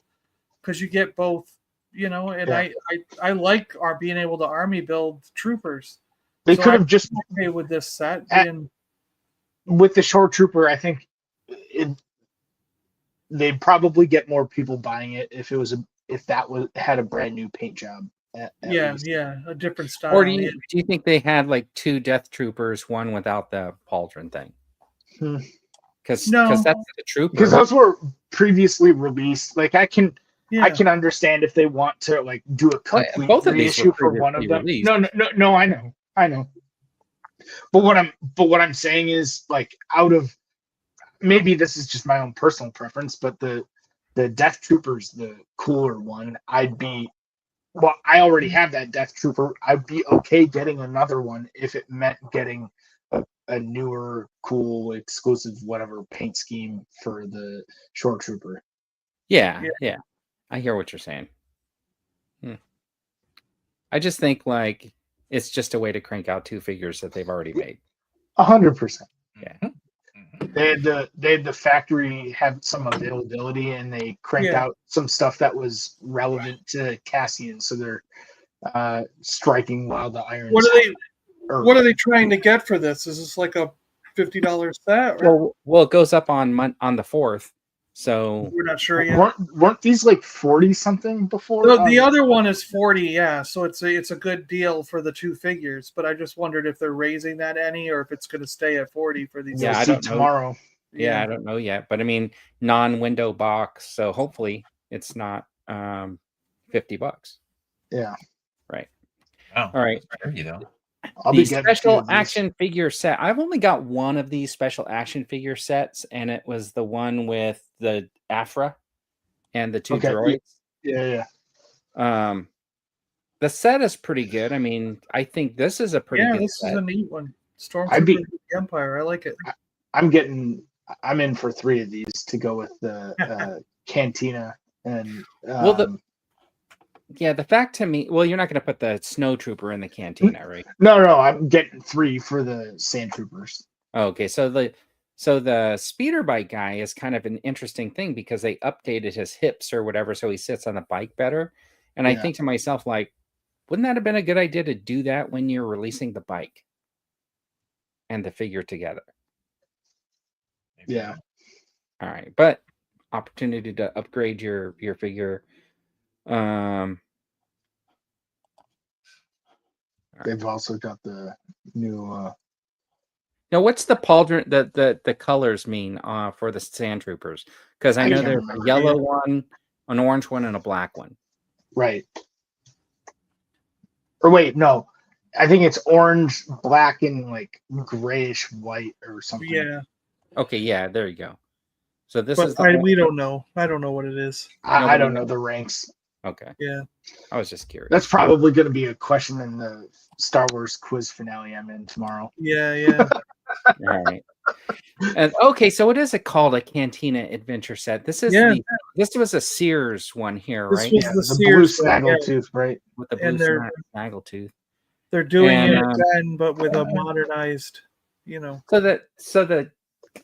because you get both. You know, and I like our being able to army build troopers. They could have just okay with this set. With the Shore Trooper, I think they'd probably get more people buying it if that had a brand new paint job. At least. A different style. Or do you think they had like 2 Death Troopers, one without the pauldron thing? Because that's the trooper. Because those were previously released. Like I can understand if they want to like do a complete reissue for one of them. Released. No, I know. But what I'm saying is like out of, maybe this is just my own personal preference, but the Death Troopers, the cooler one, I already have that Death Trooper. I'd be okay getting another one if it meant getting a newer, cool, exclusive, whatever paint scheme for the Shore Trooper. Yeah. I hear what you're saying. I just think like it's just a way to crank out 2 figures that they've already made. 100%. Yeah. They had the factory have some availability, and they cranked out some stuff that was relevant to Cassian. So they're striking while the iron. What are they trying to get for this? Is this like a $50 set? Well, it goes up on the 4th. So We're not sure yet. Weren't these like 40 something before? The other one is 40, yeah. So it's a good deal for the two figures. But I just wondered if they're raising that any, or if it's going to stay at 40 for these. Yeah, We'll I see don't know. tomorrow. Yeah, I don't know yet. But I mean, non-window box, so hopefully it's not $50. Yeah. Right. Wow. All right. You know. I'll The be getting two special of these. action figure set. I've only got one of these special action figure sets, and it was the one with the Afra and the two droids. Yeah. The set is pretty good. I mean, I think this is a pretty good this set. is a neat one. Stormtrooper Empire. I like it. I'm in for 3 of these to go with the Cantina and yeah, the fact to me, well, you're not going to put the Snow Trooper in the Cantina, right? No, I'm getting 3 for the Sand Troopers. Okay, so the speeder bike guy is kind of an interesting thing because they updated his hips or whatever, so he sits on the bike better. And I think to myself, like, wouldn't that have been a good idea to do that when you're releasing the bike and the figure together? Yeah. All right, but opportunity to upgrade your figure. They've also got the new. Now, what's the pauldron? The colors mean for the Sand Troopers? Because I know can't there's remember. a yellow one, an orange one, and a black one. Right. Or wait, no. I think it's orange, black, and like grayish white or something. Yeah. Okay, yeah, there you go. So this But is the we don't know. I don't know what it is. I don't know the ranks. Okay. Yeah. I was just curious. That's probably going to be a question in the Star Wars quiz finale I'm in tomorrow. Yeah. All right. And okay, so what is it called? A Cantina Adventure Set. This is this was a Sears one here, right? This was the Sears blue snaggletooth, right? With the blue snaggletooth. They're doing it again, but with a modernized, So the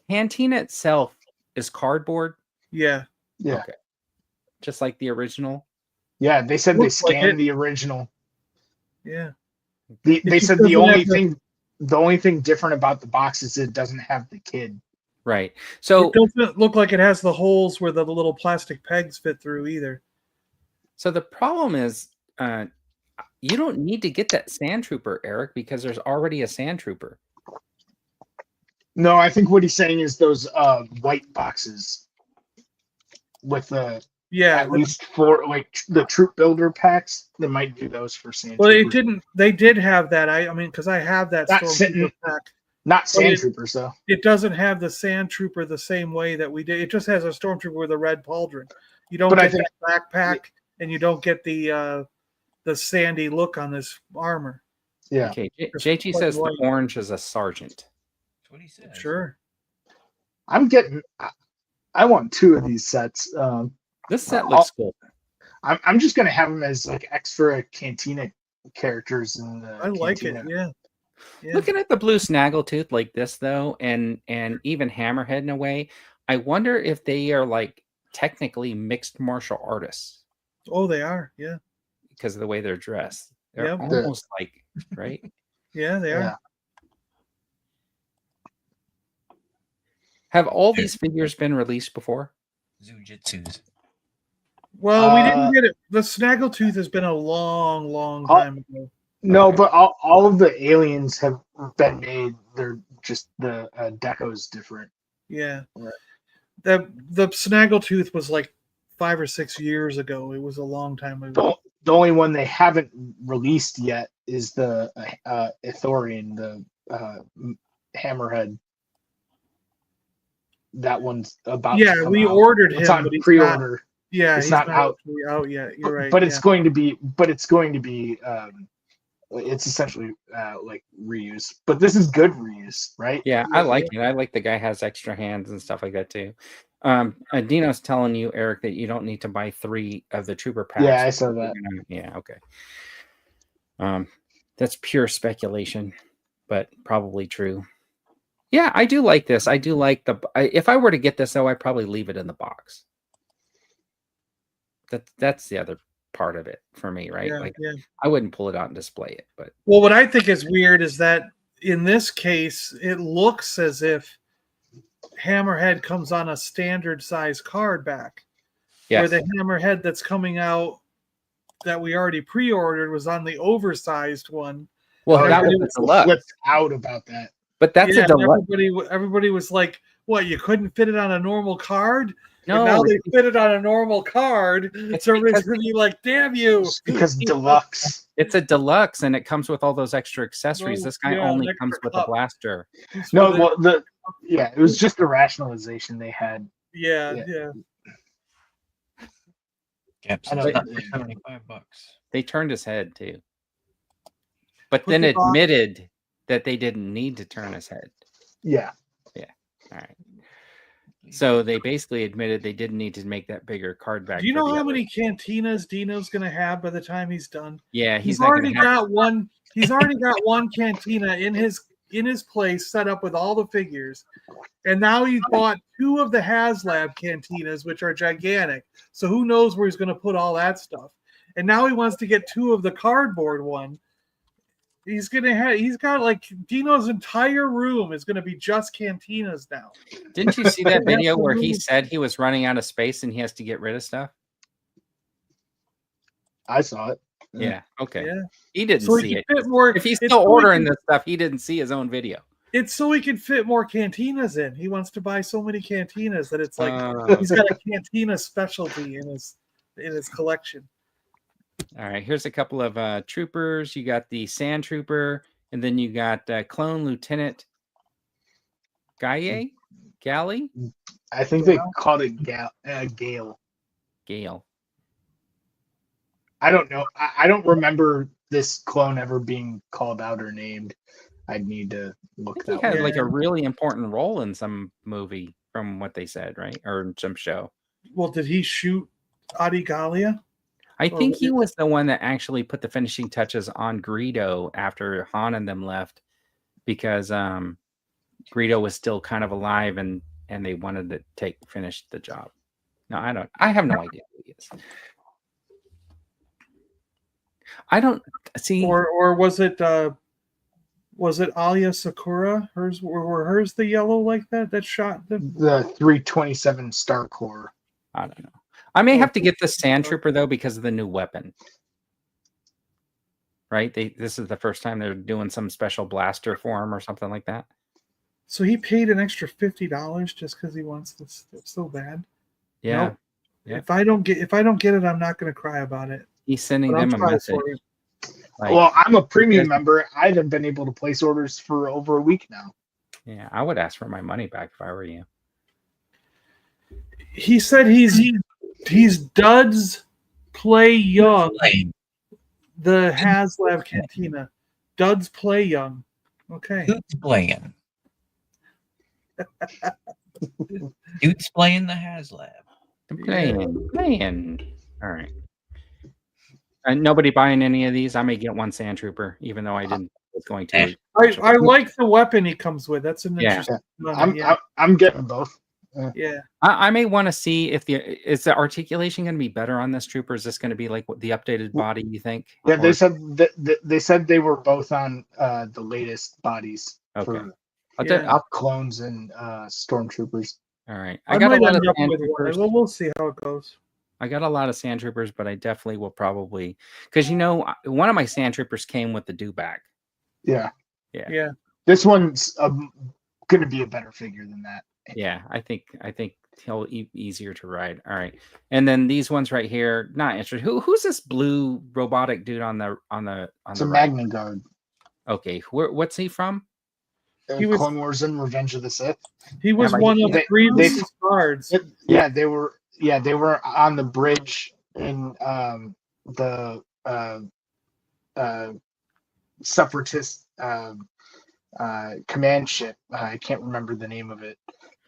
Cantina itself is cardboard. Yeah. Okay. Just like the original. Yeah, they said they scanned the original. Yeah. They said the only thing different about the box is it doesn't have the kid. Right. So it doesn't look like it has the holes where the little plastic pegs fit through either. So the problem is you don't need to get that Sand Trooper, Eric, because there's already a Sand Trooper. No, I think what he's saying is those white boxes with the at least 4 like the troop builder packs. They might do those for Sand Well, Troopers. they did have that. I mean, because I have that Stormtrooper pack. Not Sand Troopers though. It doesn't have the Sand Trooper the same way that we did. It just has a Stormtrooper with a red pauldron. You don't get that backpack, and you don't get the sandy look on this armor. Yeah. Okay. JG says the orange is a sergeant. That's what he said. Sure. I want 2 of these sets. This set looks cool. I'm just gonna have them as like extra Cantina characters in the. I like it. Yeah. Looking at the blue snaggletooth like this though, and even Hammerhead in a way, I wonder if they are like technically mixed martial artists. Oh, they are. Yeah. Because of the way they're dressed, they're almost like right. Yeah, they are. Yeah. Have all these figures been released before? Zujitsus. Well, we didn't get it. The Snaggletooth has been a long time ago. No, but all of the aliens have been made. They're just the deco is different. Yeah. Right. The Snaggletooth was like 5 or 6 years ago. It was a long time ago. The only one they haven't released yet is the Ithorian, the Hammerhead. That one's about. Yeah, we ordered him. It's on pre-order. It's not out yet. You're right. But it's going to be. It's essentially like reuse. But this is good reuse, right? Yeah, I like it. I like the guy has extra hands and stuff like that too. Dino's telling you, Eric, that you don't need to buy 3 of the trooper packs. Yeah, I saw that. Yeah, okay. That's pure speculation, but probably true. Yeah, I do like this. I do like if I were to get this though, I'd probably leave it in the box. That's the other part of it for me, right? I wouldn't pull it out and display it, but what I think is weird is that in this case, it looks as if Hammerhead comes on a standard size card back. Yes. Where the Hammerhead that's coming out that we already pre-ordered was on the oversized one. Well, that everybody was the deluxe. Flipped out about that. But that's a deluxe. Everybody was like, "What? You couldn't fit it on a normal card?" No, and now they fit it on a normal card. So everybody's gonna be like, "Damn you!" It's because deluxe. It's a deluxe, and it comes with all those extra accessories. This guy only comes with a blaster. No, well, it was just a rationalization they had. Yeah. Caps for $75. They turned his head too, but then admitted that they didn't need to turn his head. Yeah. All right. So they basically admitted they didn't need to make that bigger card back. Do you know how many cantinas Dino's going to have by the time he's done? Yeah, he's already got one. He's already got one cantina in his place set up with all the figures, and now he's bought 2 of the HasLab cantinas, which are gigantic. So who knows where he's going to put all that stuff? And now he wants to get 2 of the cardboard one. He's got like Dino's entire room is going to be just cantinas now. Didn't you see that video where he said he was running out of space and he has to get rid of stuff? I saw it. Yeah. Okay. Yeah. He didn't see it. If he's still ordering this stuff, he didn't see his own video. It's so he can fit more cantinas in. He wants to buy so many cantinas that it's like he's got a cantina specialty in his collection. All right, here's a couple of troopers. You got the Sand Trooper, and then you got Clone Lieutenant Galley. I think they called it Gale. Gale. I don't know. I don't remember this clone ever being called out or named. I'd need to look that up. He had like a really important role in some movie, from what they said, right? Or some show. Well, did he shoot Adi Gallia? I think he was the one that actually put the finishing touches on Greedo after Han and them left, because Greedo was still kind of alive and they wanted to finish the job. No, I have no idea who he is. I don't see. Or was it Alia Sakura? Were hers the yellow like that shot the 327 Star Core? I don't know. I may have to get the Sand Trooper though because of the new weapon. Right? This is the first time they're doing some special blaster for him or something like that. So he paid an extra $50 just because he wants this so bad. Yeah. Nope. Yeah. If I don't get it, I'm not going to cry about it. He's sending them a message. Like, well, I'm a premium member. I haven't been able to place orders for over a week now. Yeah, I would ask for my money back if I were you. He said he's Duds Play Young. The HasLab Cantina. Duds Play Young. Okay. Dude's playing. Dude's playing the HasLab. Playing. All right. And nobody buying any of these. I may get one Sand Trooper, even though I didn't was going to. I like the weapon he comes with. That's an interesting. I'm getting both. Yeah. I may want to see if is the articulation going to be better on this trooper? Is this going to be like the updated body? You think? Yeah, they said they were both on the latest bodies for clones and stormtroopers. All right, I got a lot of Sand Troopers. We'll see how it goes. I got a lot of Sand Troopers, but I definitely will probably because one of my Sand Troopers came with the dewback. Yeah. Yeah. This one's going to be a better figure than that. Yeah, I think he'll easier to ride. All right, and then these ones right here, not interested. Who's this blue robotic dude on the It's a Magna Guard. Okay, what's he from? He was Clone Wars and Revenge of the Sith. He was one of the previous guards. They were on the bridge in the separatist command ship. I can't remember the name of it.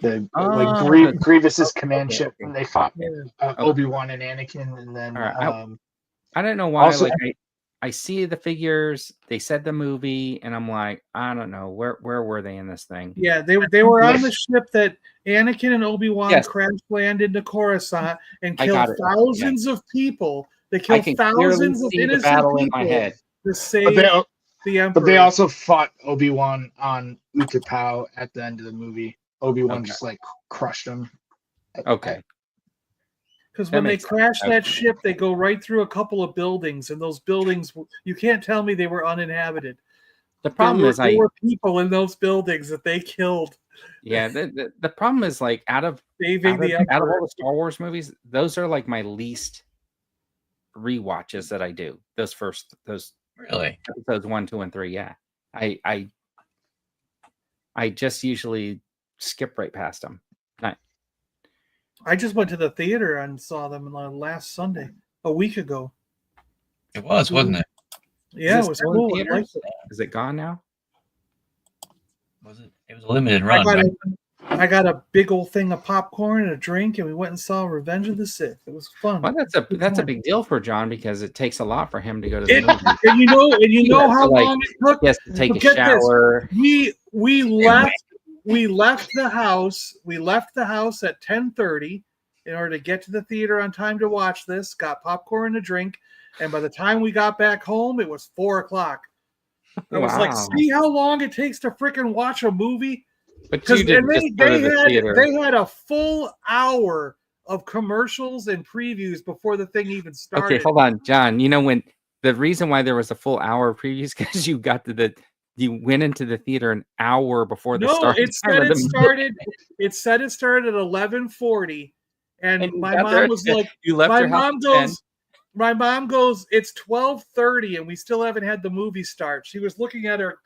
Grievous's command ship, and they fought Obi-Wan and Anakin, and then I don't know why. Also, I see the figures. They said the movie, and I'm like, I don't know where were they in this thing? Yeah, they were on the ship that Anakin and Obi-Wan crash land into Coruscant and killed thousands of people. They killed thousands of innocent people in my head to save the Emperor. But they also fought Obi-Wan on Utapau at the end of the movie. Obi-Wan Okay. just like crushed him. Okay. Because That when they makes sense. crash Okay. that ship, they go right through a couple of buildings, and those buildings, you can't tell me they were uninhabited. The problem is there were people in those buildings that they killed. yeah, the problem is like out of Saving the all Emperor. the Star Wars movies, those are like my least rewatches that I do. Those Really? episodes 1, 2, and 3. Yeah. I just usually skip right past them. I just went to the theater and saw them last Sunday, a week ago. It was, wasn't it? Yeah, Is it was still in cool. I theaters? liked it. Is it gone now? Was it? It was a limited run. Right? I got a big old thing of popcorn and a drink, and we went and saw Revenge of the Sith. It was fun. Well, that's a big deal for John because it takes a lot for him to go to the movie. And you know how like, long it took. He has to take a Get this. shower. We left the house. We left the house at 10:30 in order to get to the theater on time to watch this. Got popcorn and a drink, and by the time we got back home, it was 4:00. I was like, see how long it takes to freaking watch a movie? But you didn't just go to the theater. They had a full hour of commercials and previews before the thing even started. Okay, hold on, John. You know when the reason why there was a full hour of previews because you went into the theater an hour before the start. No, it said it started. It said it started at 11:40, and my mom was like, "You left your house." My mom goes, it's 12:30 and we still haven't had the movie start. She was looking at her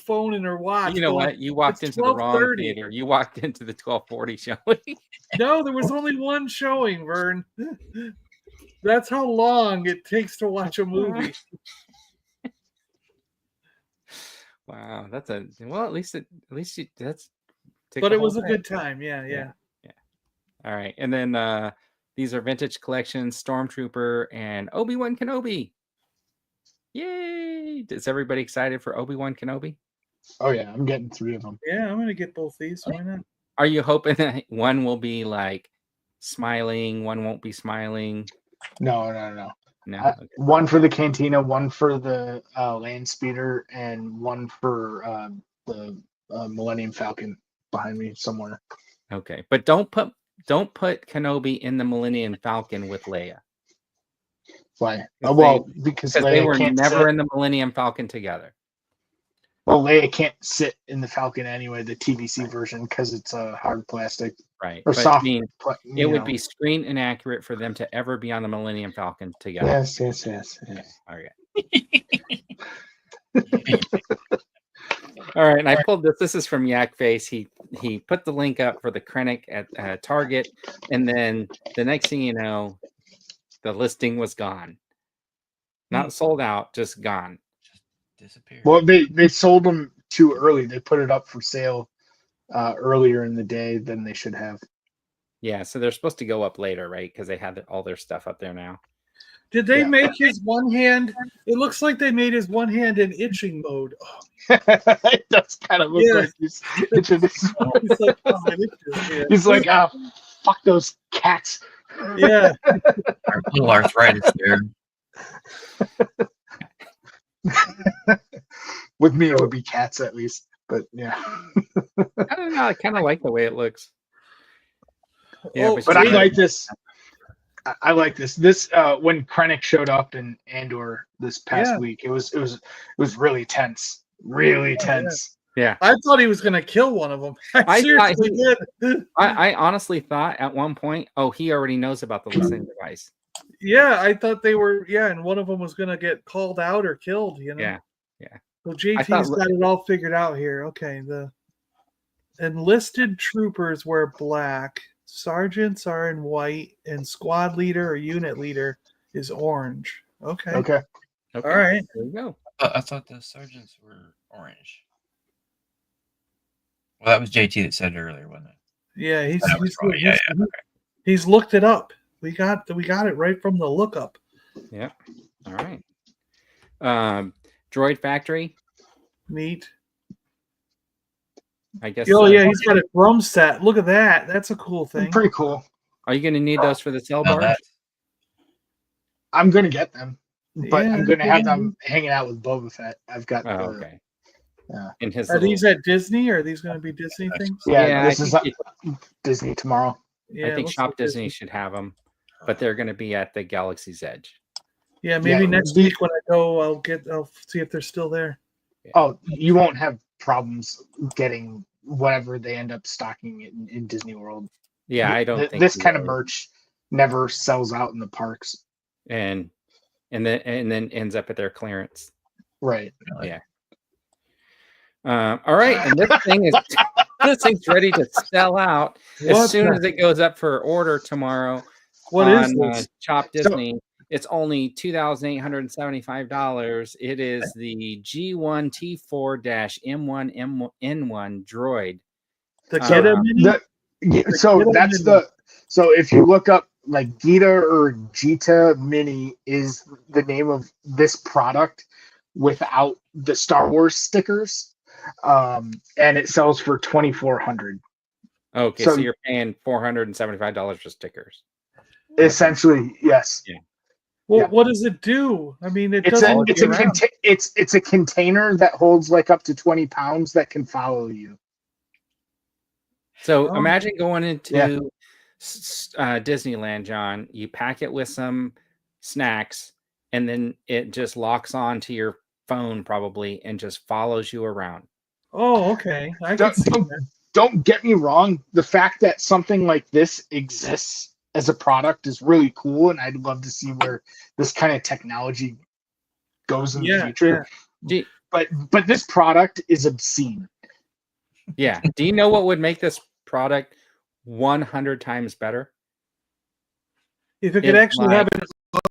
phone and her watch. You know what? You walked into the wrong theater. You walked into the 12:40 showing. No, there was only one showing, Vern. That's how long it takes to watch a movie. Wow, that's at least that's. But it was a good time. Yeah. All right, and then these are vintage collections: Stormtrooper and Obi-Wan Kenobi. Yay! Is everybody excited for Obi-Wan Kenobi? Oh yeah, I'm getting 3 of them. Yeah, I'm gonna get both these. Why not? Are you hoping that one will be like smiling, one won't be smiling? No. Okay. One for the Cantina, one for the Land Speeder, and one for the Millennium Falcon behind me somewhere. Okay, but don't put Kenobi in the Millennium Falcon with Leia. Why? Well, because they were never in the Millennium Falcon together. Well, Leia can't sit in the Falcon anyway, the TVC version, because it's a hard plastic. Right. Or soft. It would be screen inaccurate for them to ever be on the Millennium Falcon together. Yes. Okay. All right, and I pulled this. This is from Yak Face. He put the link up for the Krennic at Target, and then the next thing you know, the listing was gone. Not sold out, just gone. Just disappeared. Well, they sold them too early. They put it up for sale earlier in the day than they should have. Yeah, so they're supposed to go up later, right? Because they had all their stuff up there now. Did they make his one hand? It looks like they made his one hand in itching mode. Oh. It does kind of look like he's itching. He's like, oh, it itches, he's like, oh, fuck those cats. Yeah. Our little arthritis there. With me, it would be cats at least. But yeah. I don't know. I kind of like the way it looks. Yeah, but I like this. I like this. This when Krennic showed up in Andor this past week, it was really tense. Really tense. Yeah. I thought he was gonna kill one of them. I seriously did. I honestly thought at one point, he already knows about the listening device. Yeah, I thought they were. Yeah, and one of them was gonna get called out or killed. You know. Yeah. Well, JT's got it all figured out here. Okay, the enlisted troopers wear black. Sergeants are in white, and squad leader or unit leader is orange. Okay. Okay. All right. There you go. I thought the sergeants were orange. Well, that was JT that said it earlier, wasn't it? Yeah, he's looked it up. We got it right from the lookup. Yeah. All right. Droid Factory. Neat. I guess. Oh yeah, he's got a drum set. Look at that. That's a cool thing. Pretty cool. Are you going to need those for the cell bar? I'm going to get them, but Yeah, I'm going to have them hanging out with Boba Fett. I've got. Okay. in his. Are these at Disney? Or are these going to be Disney things? Yeah, Yeah, this I is think, Disney tomorrow. Yeah, I it think looks Shop like Disney should have them, but they're going to be at the Galaxy's Edge. Yeah, maybe Yeah, next week when I go, I'll see if they're still there. Oh, you won't have problems getting whatever they end up stocking in Disney World. Yeah, I don't think This you kind of will. merch never sells out in the parks. and then ends up at their clearance. Right. Yeah. All right, and this thing's ready to sell out as soon as it goes up for order tomorrow. What is on this? Shop Disney. It's only $2,875. It is the G1T4-M1N1 droid. The Geta Mini? So if you look up like Gita or Jita Mini is the name of this product without the Star Wars stickers, and it sells for $2,400. Okay, so you're paying $475 for stickers. Essentially, yes. Yeah. Well, what does it do? I mean, It's a container that holds like up to 20 pounds that can follow you. So imagine going into Disneyland, John. You pack it with some snacks, and then it just locks on to your phone probably and just follows you around. Oh, okay. Don't get me wrong. The fact that something like this exists as a product is really cool, and I'd love to see where this kind of technology goes in the future. Yeah. But this product is obscene. Yeah. Do you know what would make this product 100 times better? If it could actually have an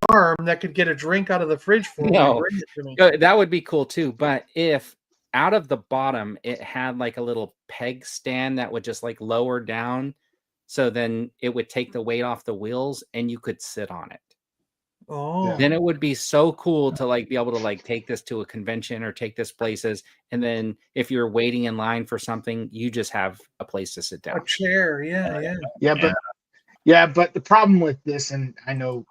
arm that could get a drink out of the fridge for me and bring it to me. That would be cool too. But if out of the bottom it had like a little peg stand that would just like lower down, so then it would take the weight off the wheels and you could sit on it. Oh, then it would be so cool to like be able to like take this to a convention or take this places. And then if you're waiting in line for something, you just have a place to sit down. A chair. But the problem with this, and I know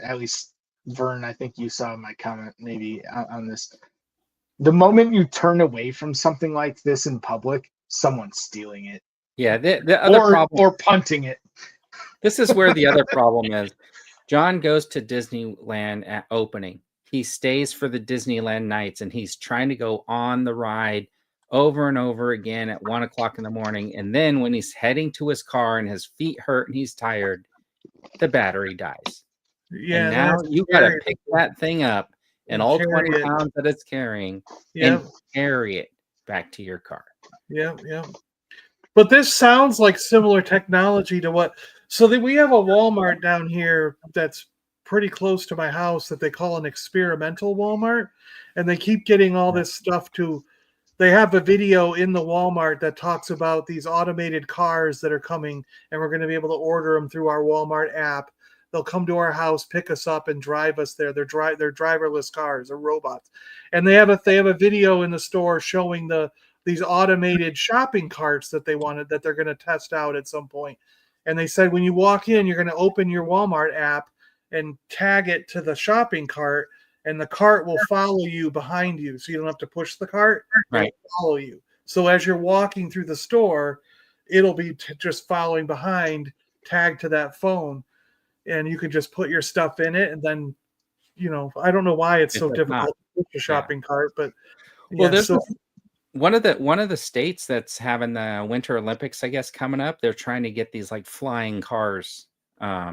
at least Vern, I think you saw my comment maybe on this. The moment you turn away from something like this in public, someone's stealing it. Yeah, the other problem, or punting it. This is where the other problem is. John goes to Disneyland at opening. He stays for the Disneyland nights, and he's trying to go on the ride over and over again at 1 o'clock in the morning. And then when he's heading to his car and his feet hurt and he's tired, the battery dies. Yeah. And now you got to pick that thing up and all 20 pounds that it's carrying and carry it back to your car. Yeah. But this sounds like similar technology to what. So that we have a Walmart down here that's pretty close to my house that they call an experimental Walmart, and they keep getting all this stuff to. They have a video in the Walmart that talks about these automated cars that are coming, and we're going to be able to order them through our Walmart app. They'll come to our house, pick us up, and drive us there. They're driverless cars, they're robots, and they have a video in the store showing these automated shopping carts that they're going to test out at some point. And they said when you walk in, you're going to open your Walmart app and tag it to the shopping cart, and the cart will follow you behind you. So you don't have to push the cart. Right. It'll follow you. So as you're walking through the store, it'll be just following behind, tagged to that phone. And you can just put your stuff in it. And then, I don't know why it's so difficult to push a shopping cart, but there's one of the states that's having the Winter Olympics, I guess, coming up. They're trying to get these like flying cars. Yeah.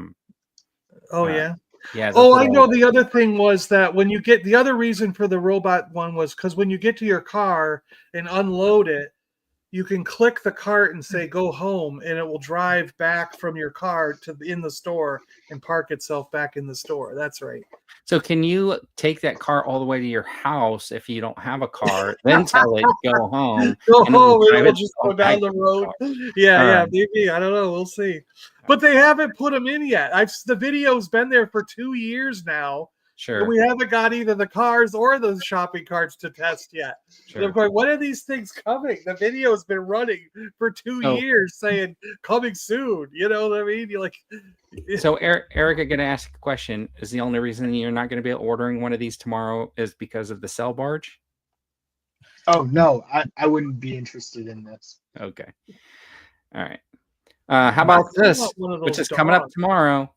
Yeah. I know. The other thing was that the other reason for the robot one was because when you get to your car and unload it, you can click the cart and say go home, and it will drive back from your car in the store and park itself back in the store. That's right. So can you take that car all the way to your house if you don't have a car, then tell it go home? Go home, and it'll just go down the road. Yeah, maybe. I don't know. We'll see. But they haven't put them in yet. The video's been there for 2 years now. Sure. And we haven't got either the cars or the shopping carts to test yet. Sure. I'm going, when are these things coming? The video's been running for 2 years saying coming soon. You know what I mean? You're like. So Eric, I'm going to ask a question. Is the only reason you're not going to be ordering one of these tomorrow is because of the cell barge? Oh no, I wouldn't be interested in this. Okay. All right. How about I this, want one of which those is coming up dogs. tomorrow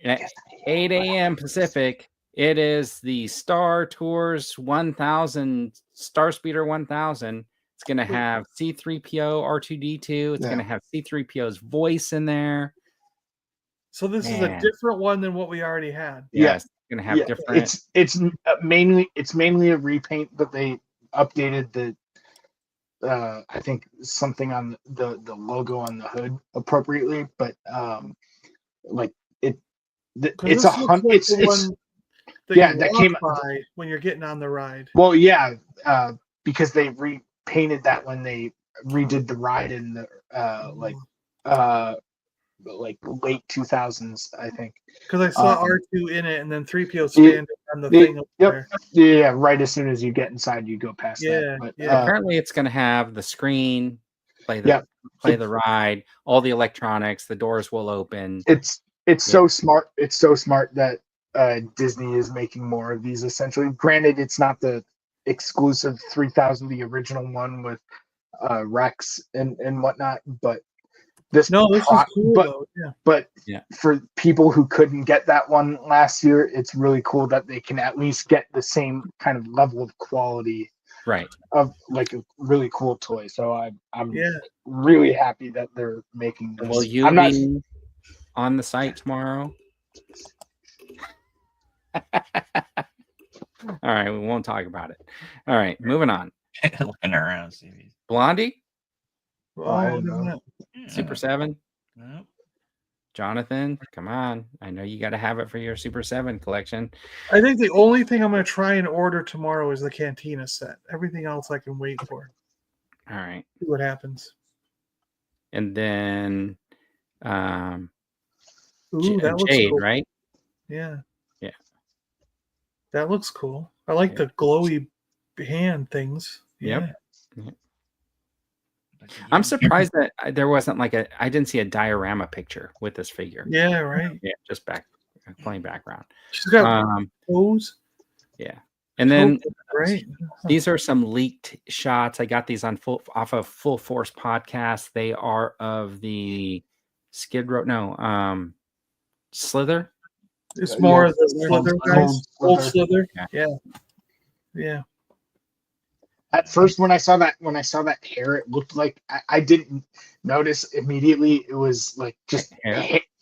at 8 a.m. Pacific? It is the Star Tours 1000 Star Speeder 1000. It's going to have C3PO R2D2. It's going to have C3PO's voice in there. So this is a Man. different one than what we already had. Yes, it's going to have different. It's mainly a repaint, but they updated the I think something on the logo on the hood appropriately, but like it's this looks like the it's one that yeah, you that walk came by when you're getting on the ride. well, yeah, because they repainted that when they redid the ride in the like late 2000s, I think. Because I saw R2 in it, and then 3PO standing on the thing up there. Yeah, right as soon as you get inside, you go past Yeah, that. But, yeah. Apparently, it's going to have the screen, play the ride, all the electronics. The doors will open. It's so smart. It's so smart that Disney is making more of these. Essentially, granted, it's not the exclusive 3000, the original one with Rex and whatnot, but this is cool though. Yeah. But for people who couldn't get that one last year, it's really cool that they can at least get the same kind of level of quality, right? Of like a really cool toy. So I'm really happy that they're making this. Will you be on the site tomorrow? All right, we won't talk about it. All right, moving on. Looking around, Stevie. Blondie. Oh, Super 7. No. Jonathan, come on. I know you got to have it for your Super 7 collection. I think the only thing I'm going to try and order tomorrow is the Cantina set. Everything else I can wait for. All right. See what happens. And then that looks Jade, cool. right? Yeah. Yeah. That looks cool. I like the glowy hand things. Yep. Yeah. I'm surprised that there wasn't I didn't see a diorama picture with this figure. Yeah, right. Yeah, just plain background. She's got toes. Yeah. And then great. These are some leaked shots. I got these off of Full Force podcast. They are of the Skid Row. No, Slither. It's more of the Slither guys. Old Slither. Yeah. At first, when I saw that hair, it looked like I didn't notice immediately. It was like just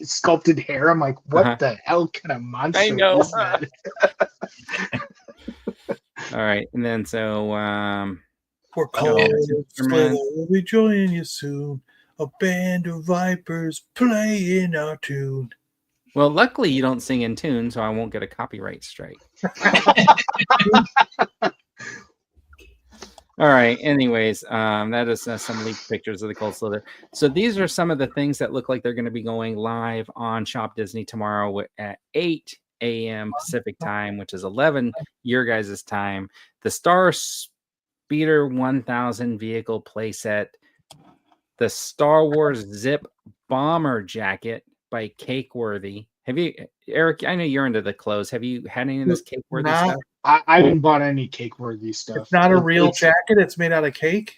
sculpted hair. I'm like, what the hell kind of monster is that? All right, and then we're called Slither. We'll be joining you soon. A band of vipers playing our tune. Well, luckily you don't sing in tune, so I won't get a copyright strike. All right. Anyways, that is some leaked pictures of the Cold Slither. So these are some of the things that look like they're going to be going live on Shop Disney tomorrow at 8 a.m. Pacific time, which is 11 your guys' time. The Star Speeder 1000 vehicle playset, the Star Wars Zip Bomber jacket by Cakeworthy. Have you, Eric? I know you're into the clothes. Have you had any of this Cakeworthy stuff? I haven't bought any Cakeworthy stuff. It's not a real jacket. It's made out of cake.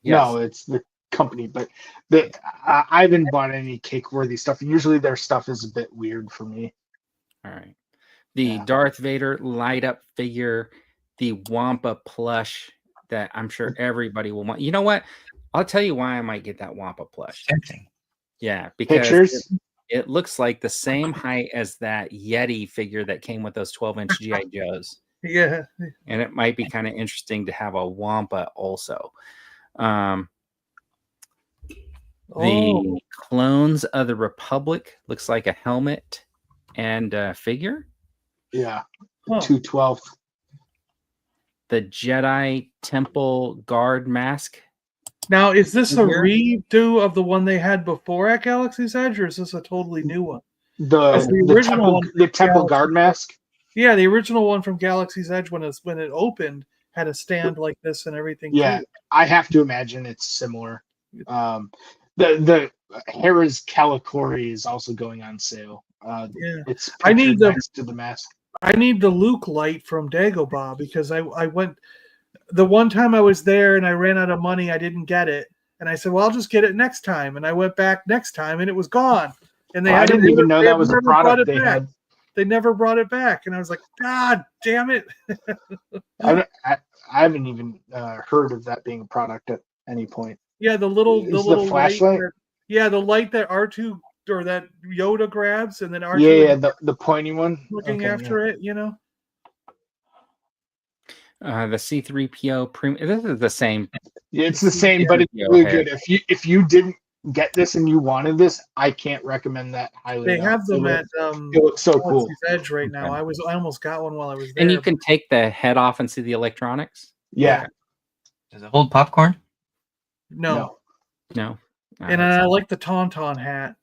Yes. No, it's the company, but I haven't bought any Cakeworthy stuff. Usually their stuff is a bit weird for me. All right. The Darth Vader light up figure, the Wampa plush that I'm sure everybody will want. You know what? I'll tell you why I might get that Wampa plush. Tempting. Yeah, because it looks like the same height as that Yeti figure that came with those 12-inch G.I. Joes. Yeah. And it might be kind of interesting to have a Wampa also. The Clones of the Republic looks like a helmet and a figure. Yeah. 212. The Jedi Temple Guard mask. Now, is this a redo of the one they had before at Galaxy's Edge, or is this a totally new one? The original the Temple Guard mask? Yeah, the original one from Galaxy's Edge when it opened had a stand like this and everything. Yeah, too. I have to imagine it's similar. The Hera's Calicori is also going on sale. It's next to the mask. I need the Luke light from Dagobah because I went. the one time I was there and I ran out of money, I didn't get it. And I said, well, I'll just get it next time. And I went back next time and it was gone. And I didn't even know that was a product they had. They never brought it back. And I was like, God damn it. I haven't even heard of that being a product at any point. Yeah, the little flashlight. The light that R2 or that Yoda grabs, and then R2 the pointy one looking after it, you know. The C3PO premium. This is the same. It's the same, but it's really good. If you didn't get this and you wanted this, I can't recommend that highly. They have them at it looks so cool. Edge right now. I almost got one while I was there. And you can take the head off and see the electronics. Yeah. Does it hold popcorn? No. And I like the Tauntaun hat.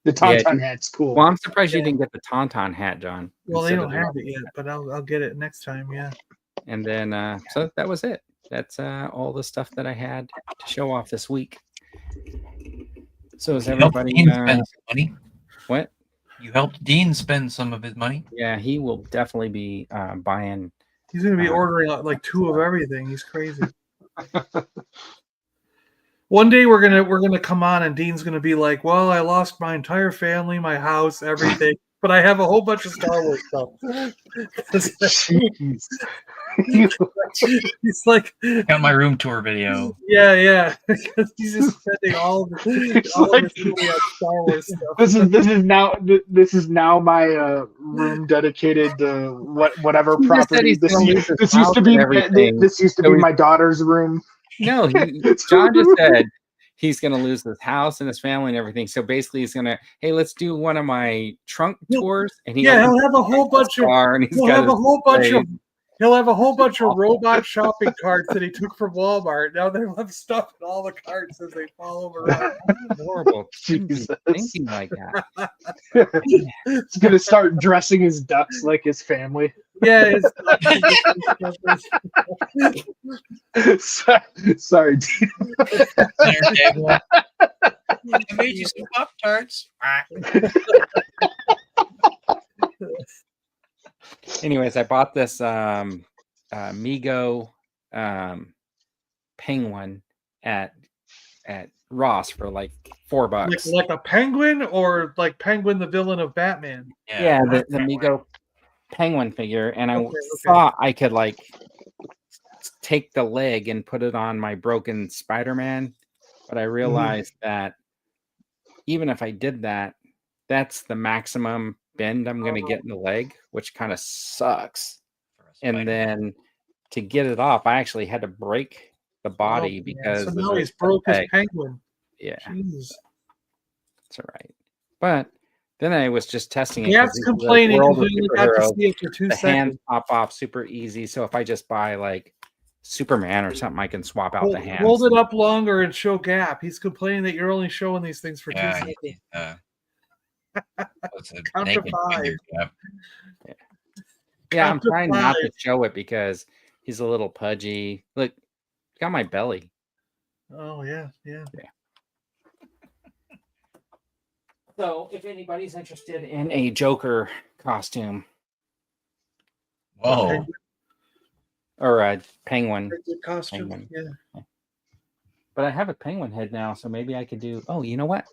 The Tauntaun hat's cool. Well, I'm surprised you didn't get the Tauntaun hat, John. Well, they don't have it yet, but I'll get it next time. Yeah. And then, so that was it. That's all the stuff that I had to show off this week. So is everybody spend some money? What? You helped Dean spend some of his money? Yeah, he will definitely be buying. He's going to be ordering like 2 of everything. He's crazy. One day we're gonna come on and Dean's gonna be like, "Well, I lost my entire family, my house, everything, but I have a whole bunch of Star Wars stuff." He's like, got my room tour video. Yeah. He's just spending all of his money on Star Wars stuff. This is now my room dedicated to whatever property. This used to be my daughter's room. No, John just said he's going to lose his house and his family and everything. So basically, he's going to, hey, let's do one of my trunk tours. And he'll have a whole bunch of he'll have a whole bunch of robot shopping carts that he took from Walmart. Now they'll have stuff in all the carts as they follow him around. Horrible. Jesus. Thinking like that. He's going to start dressing his ducks like his family. Yeah. Sorry. I made you some Pop-Tarts. Anyways, I bought this Mego penguin at Ross for like $4. Like a penguin, or like Penguin the villain of Batman? Yeah, the Mego penguin figure, and I thought I could like take the leg and put it on my broken Spider-Man, but I realized that even if I did that, that's the maximum bend I'm going to get in the leg, which kind of sucks. And then to get it off, I actually had to break the body because so now he's broke his penguin. Yeah, jeez. That's all right. But then I was just testing it. That's complaining. The hands pop off super easy. So if I just buy like Superman or something, I can swap out the hands. Hold it up longer and show gap. He's complaining that you're only showing these things for 2 seconds. Count to 5. Yeah, I'm trying not to show it because he's a little pudgy. Look, got my belly. Oh yeah. So, if anybody's interested in a Joker costume, whoa, or a penguin costume, yeah. But I have a penguin head now, so maybe I could do. Oh, you know what?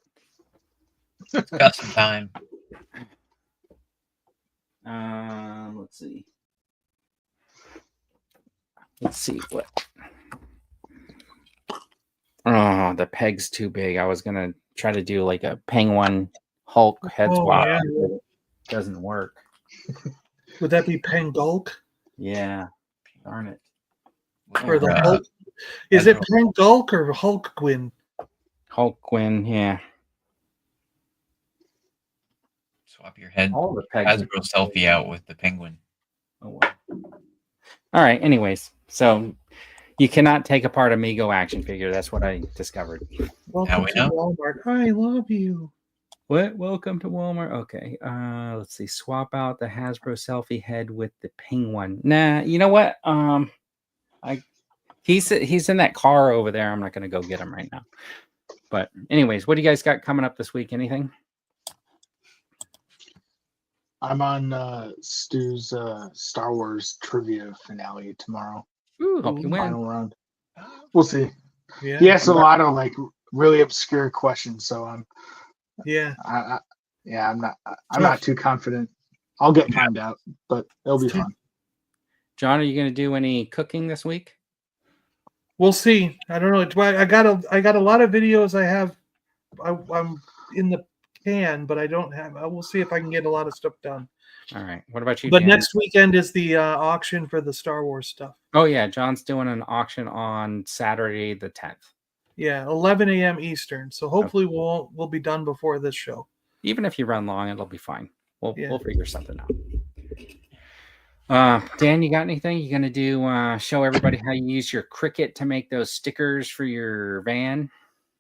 Got some time. Let's see. Let's see what. Oh, the peg's too big. I was gonna try to do like a penguin Hulk head swap. Yeah. It doesn't work. Would that be Pengulk? Yeah. Darn it. Or the Hulk? Is it Pengulk or Hulk Gwyn? Hulk Gwyn, yeah. Swap your head. Hasbro selfie out with the penguin. Oh, wow. All right. Anyways, so you cannot take apart a Mego action figure. That's what I discovered. Welcome to Walmart. I love you. What? Welcome to Walmart. Okay. Let's see. Swap out the Hasbro selfie head with the penguin. Nah. You know what? He's in that car over there. I'm not going to go get him right now. But anyways, what do you guys got coming up this week? Anything? I'm on Stu's Star Wars trivia finale tomorrow. Ooh, hope you win. Final round. We'll see. Yeah. He asked a lot of like really obscure questions, so I'm not too confident. I'll get find out, but it'll be fun. John, are you going to do any cooking this week? We'll see. I don't know. I got a lot of videos I'm in the can, but I don't have. We'll see if I can get a lot of stuff done. All right. What about you? But Dan? next weekend is the auction for the Star Wars stuff. Oh yeah, John's doing an auction on Saturday the 10th. Yeah, 11 a.m. Eastern. So hopefully we'll be done before this show. Even if you run long, it'll be fine. We'll figure something out. Dan, you got anything? You gonna do show everybody how you use your Cricut to make those stickers for your van?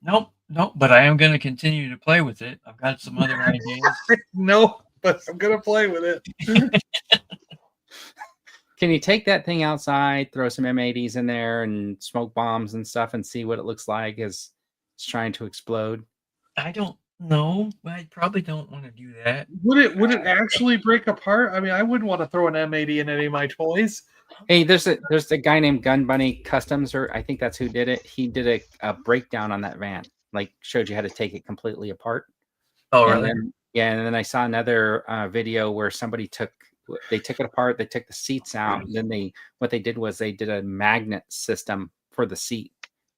Nope. But I am gonna continue to play with it. I've got some other ideas. No, but I'm gonna play with it. Can you take that thing outside, throw some M80s in there and smoke bombs and stuff and see what it looks like as it's trying to explode? I don't know. I probably don't want to do that. Would it actually break apart? I mean, I wouldn't want to throw an M80 in any of my toys. Hey, there's a guy named Gun Bunny Customs, or I think that's who did it. He did a breakdown on that van, like showed you how to take it completely apart. Oh, and really? And then I saw another video where somebody took it apart, they took the seats out, and then what they did was they did a magnet system for the seat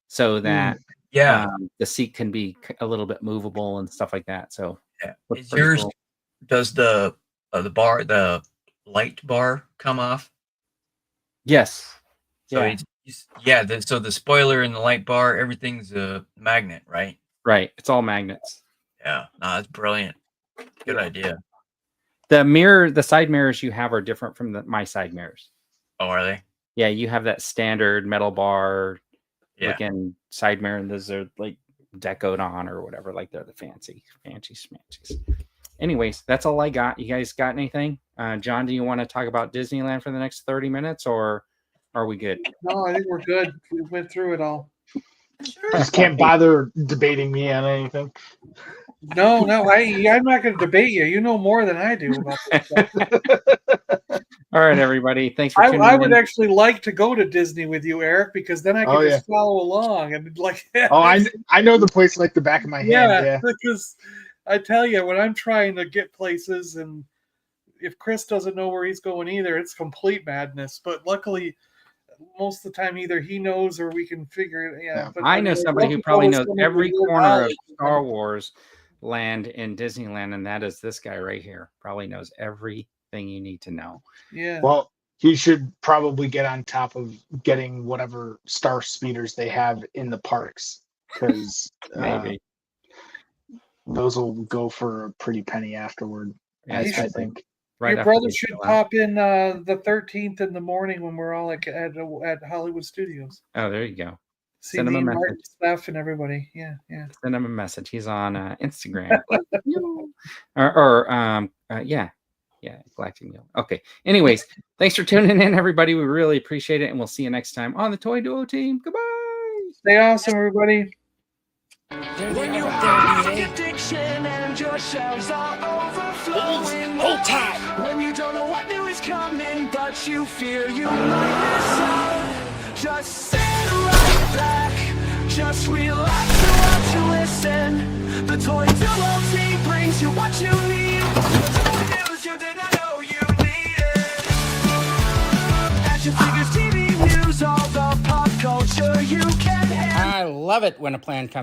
so that the seat can be a little bit movable and stuff like that. So is yours cool. Does the light bar come off? Yes. So so the spoiler and the light bar, everything's a magnet, right? Right. It's all magnets. Yeah. No, that's brilliant. Good idea. The side mirrors you have are different from my side mirrors. Oh, are they? Yeah, you have that standard metal bar looking side mirror, and those are like decoed on or whatever. Like they're the fancy schmancies. Anyways, that's all I got. You guys got anything? John, do you want to talk about Disneyland for the next 30 minutes, or are we good? No, I think we're good. We went through it all. I just can't bother debating me on anything. No, I'm not going to debate you. You know more than I do about this stuff. All right, everybody. Thanks for tuning in. I would actually like to go to Disney with you, Eric, because then I can just follow along and like. I know the place like the back of my hand. Yeah, because I tell you, when I'm trying to get places, and if Chris doesn't know where he's going either, it's complete madness. But luckily, most of the time, either he knows or we can figure it. Yeah, but I know somebody who probably knows every corner of Star Wars land in Disneyland, and that is this guy right here. Probably knows everything you need to know. Yeah. Well, he should probably get on top of getting whatever star speeders they have in the parks, because maybe those will go for a pretty penny afterward. I think. Right, your brother should pop in the 13th in the morning when we're all at Hollywood Studios. Oh, there you go. Send him a message. Stuff and everybody. Yeah. Send him a message. He's on Instagram. or Galactic Meal. Okay. Anyways, thanks for tuning in, everybody. We really appreciate it, and we'll see you next time on the Toy Duo Team. Goodbye. Stay awesome, everybody. When you have addiction and your shelves are overflowing, hold tight. When you don't know what new is coming, but you fear you might miss out, just sit right back, just relax and watch and listen. The Toy Duo Team brings you what you need. News you didn't know you needed. Action figures, TV news, all the pop culture you can handle. I love it when a plan comes.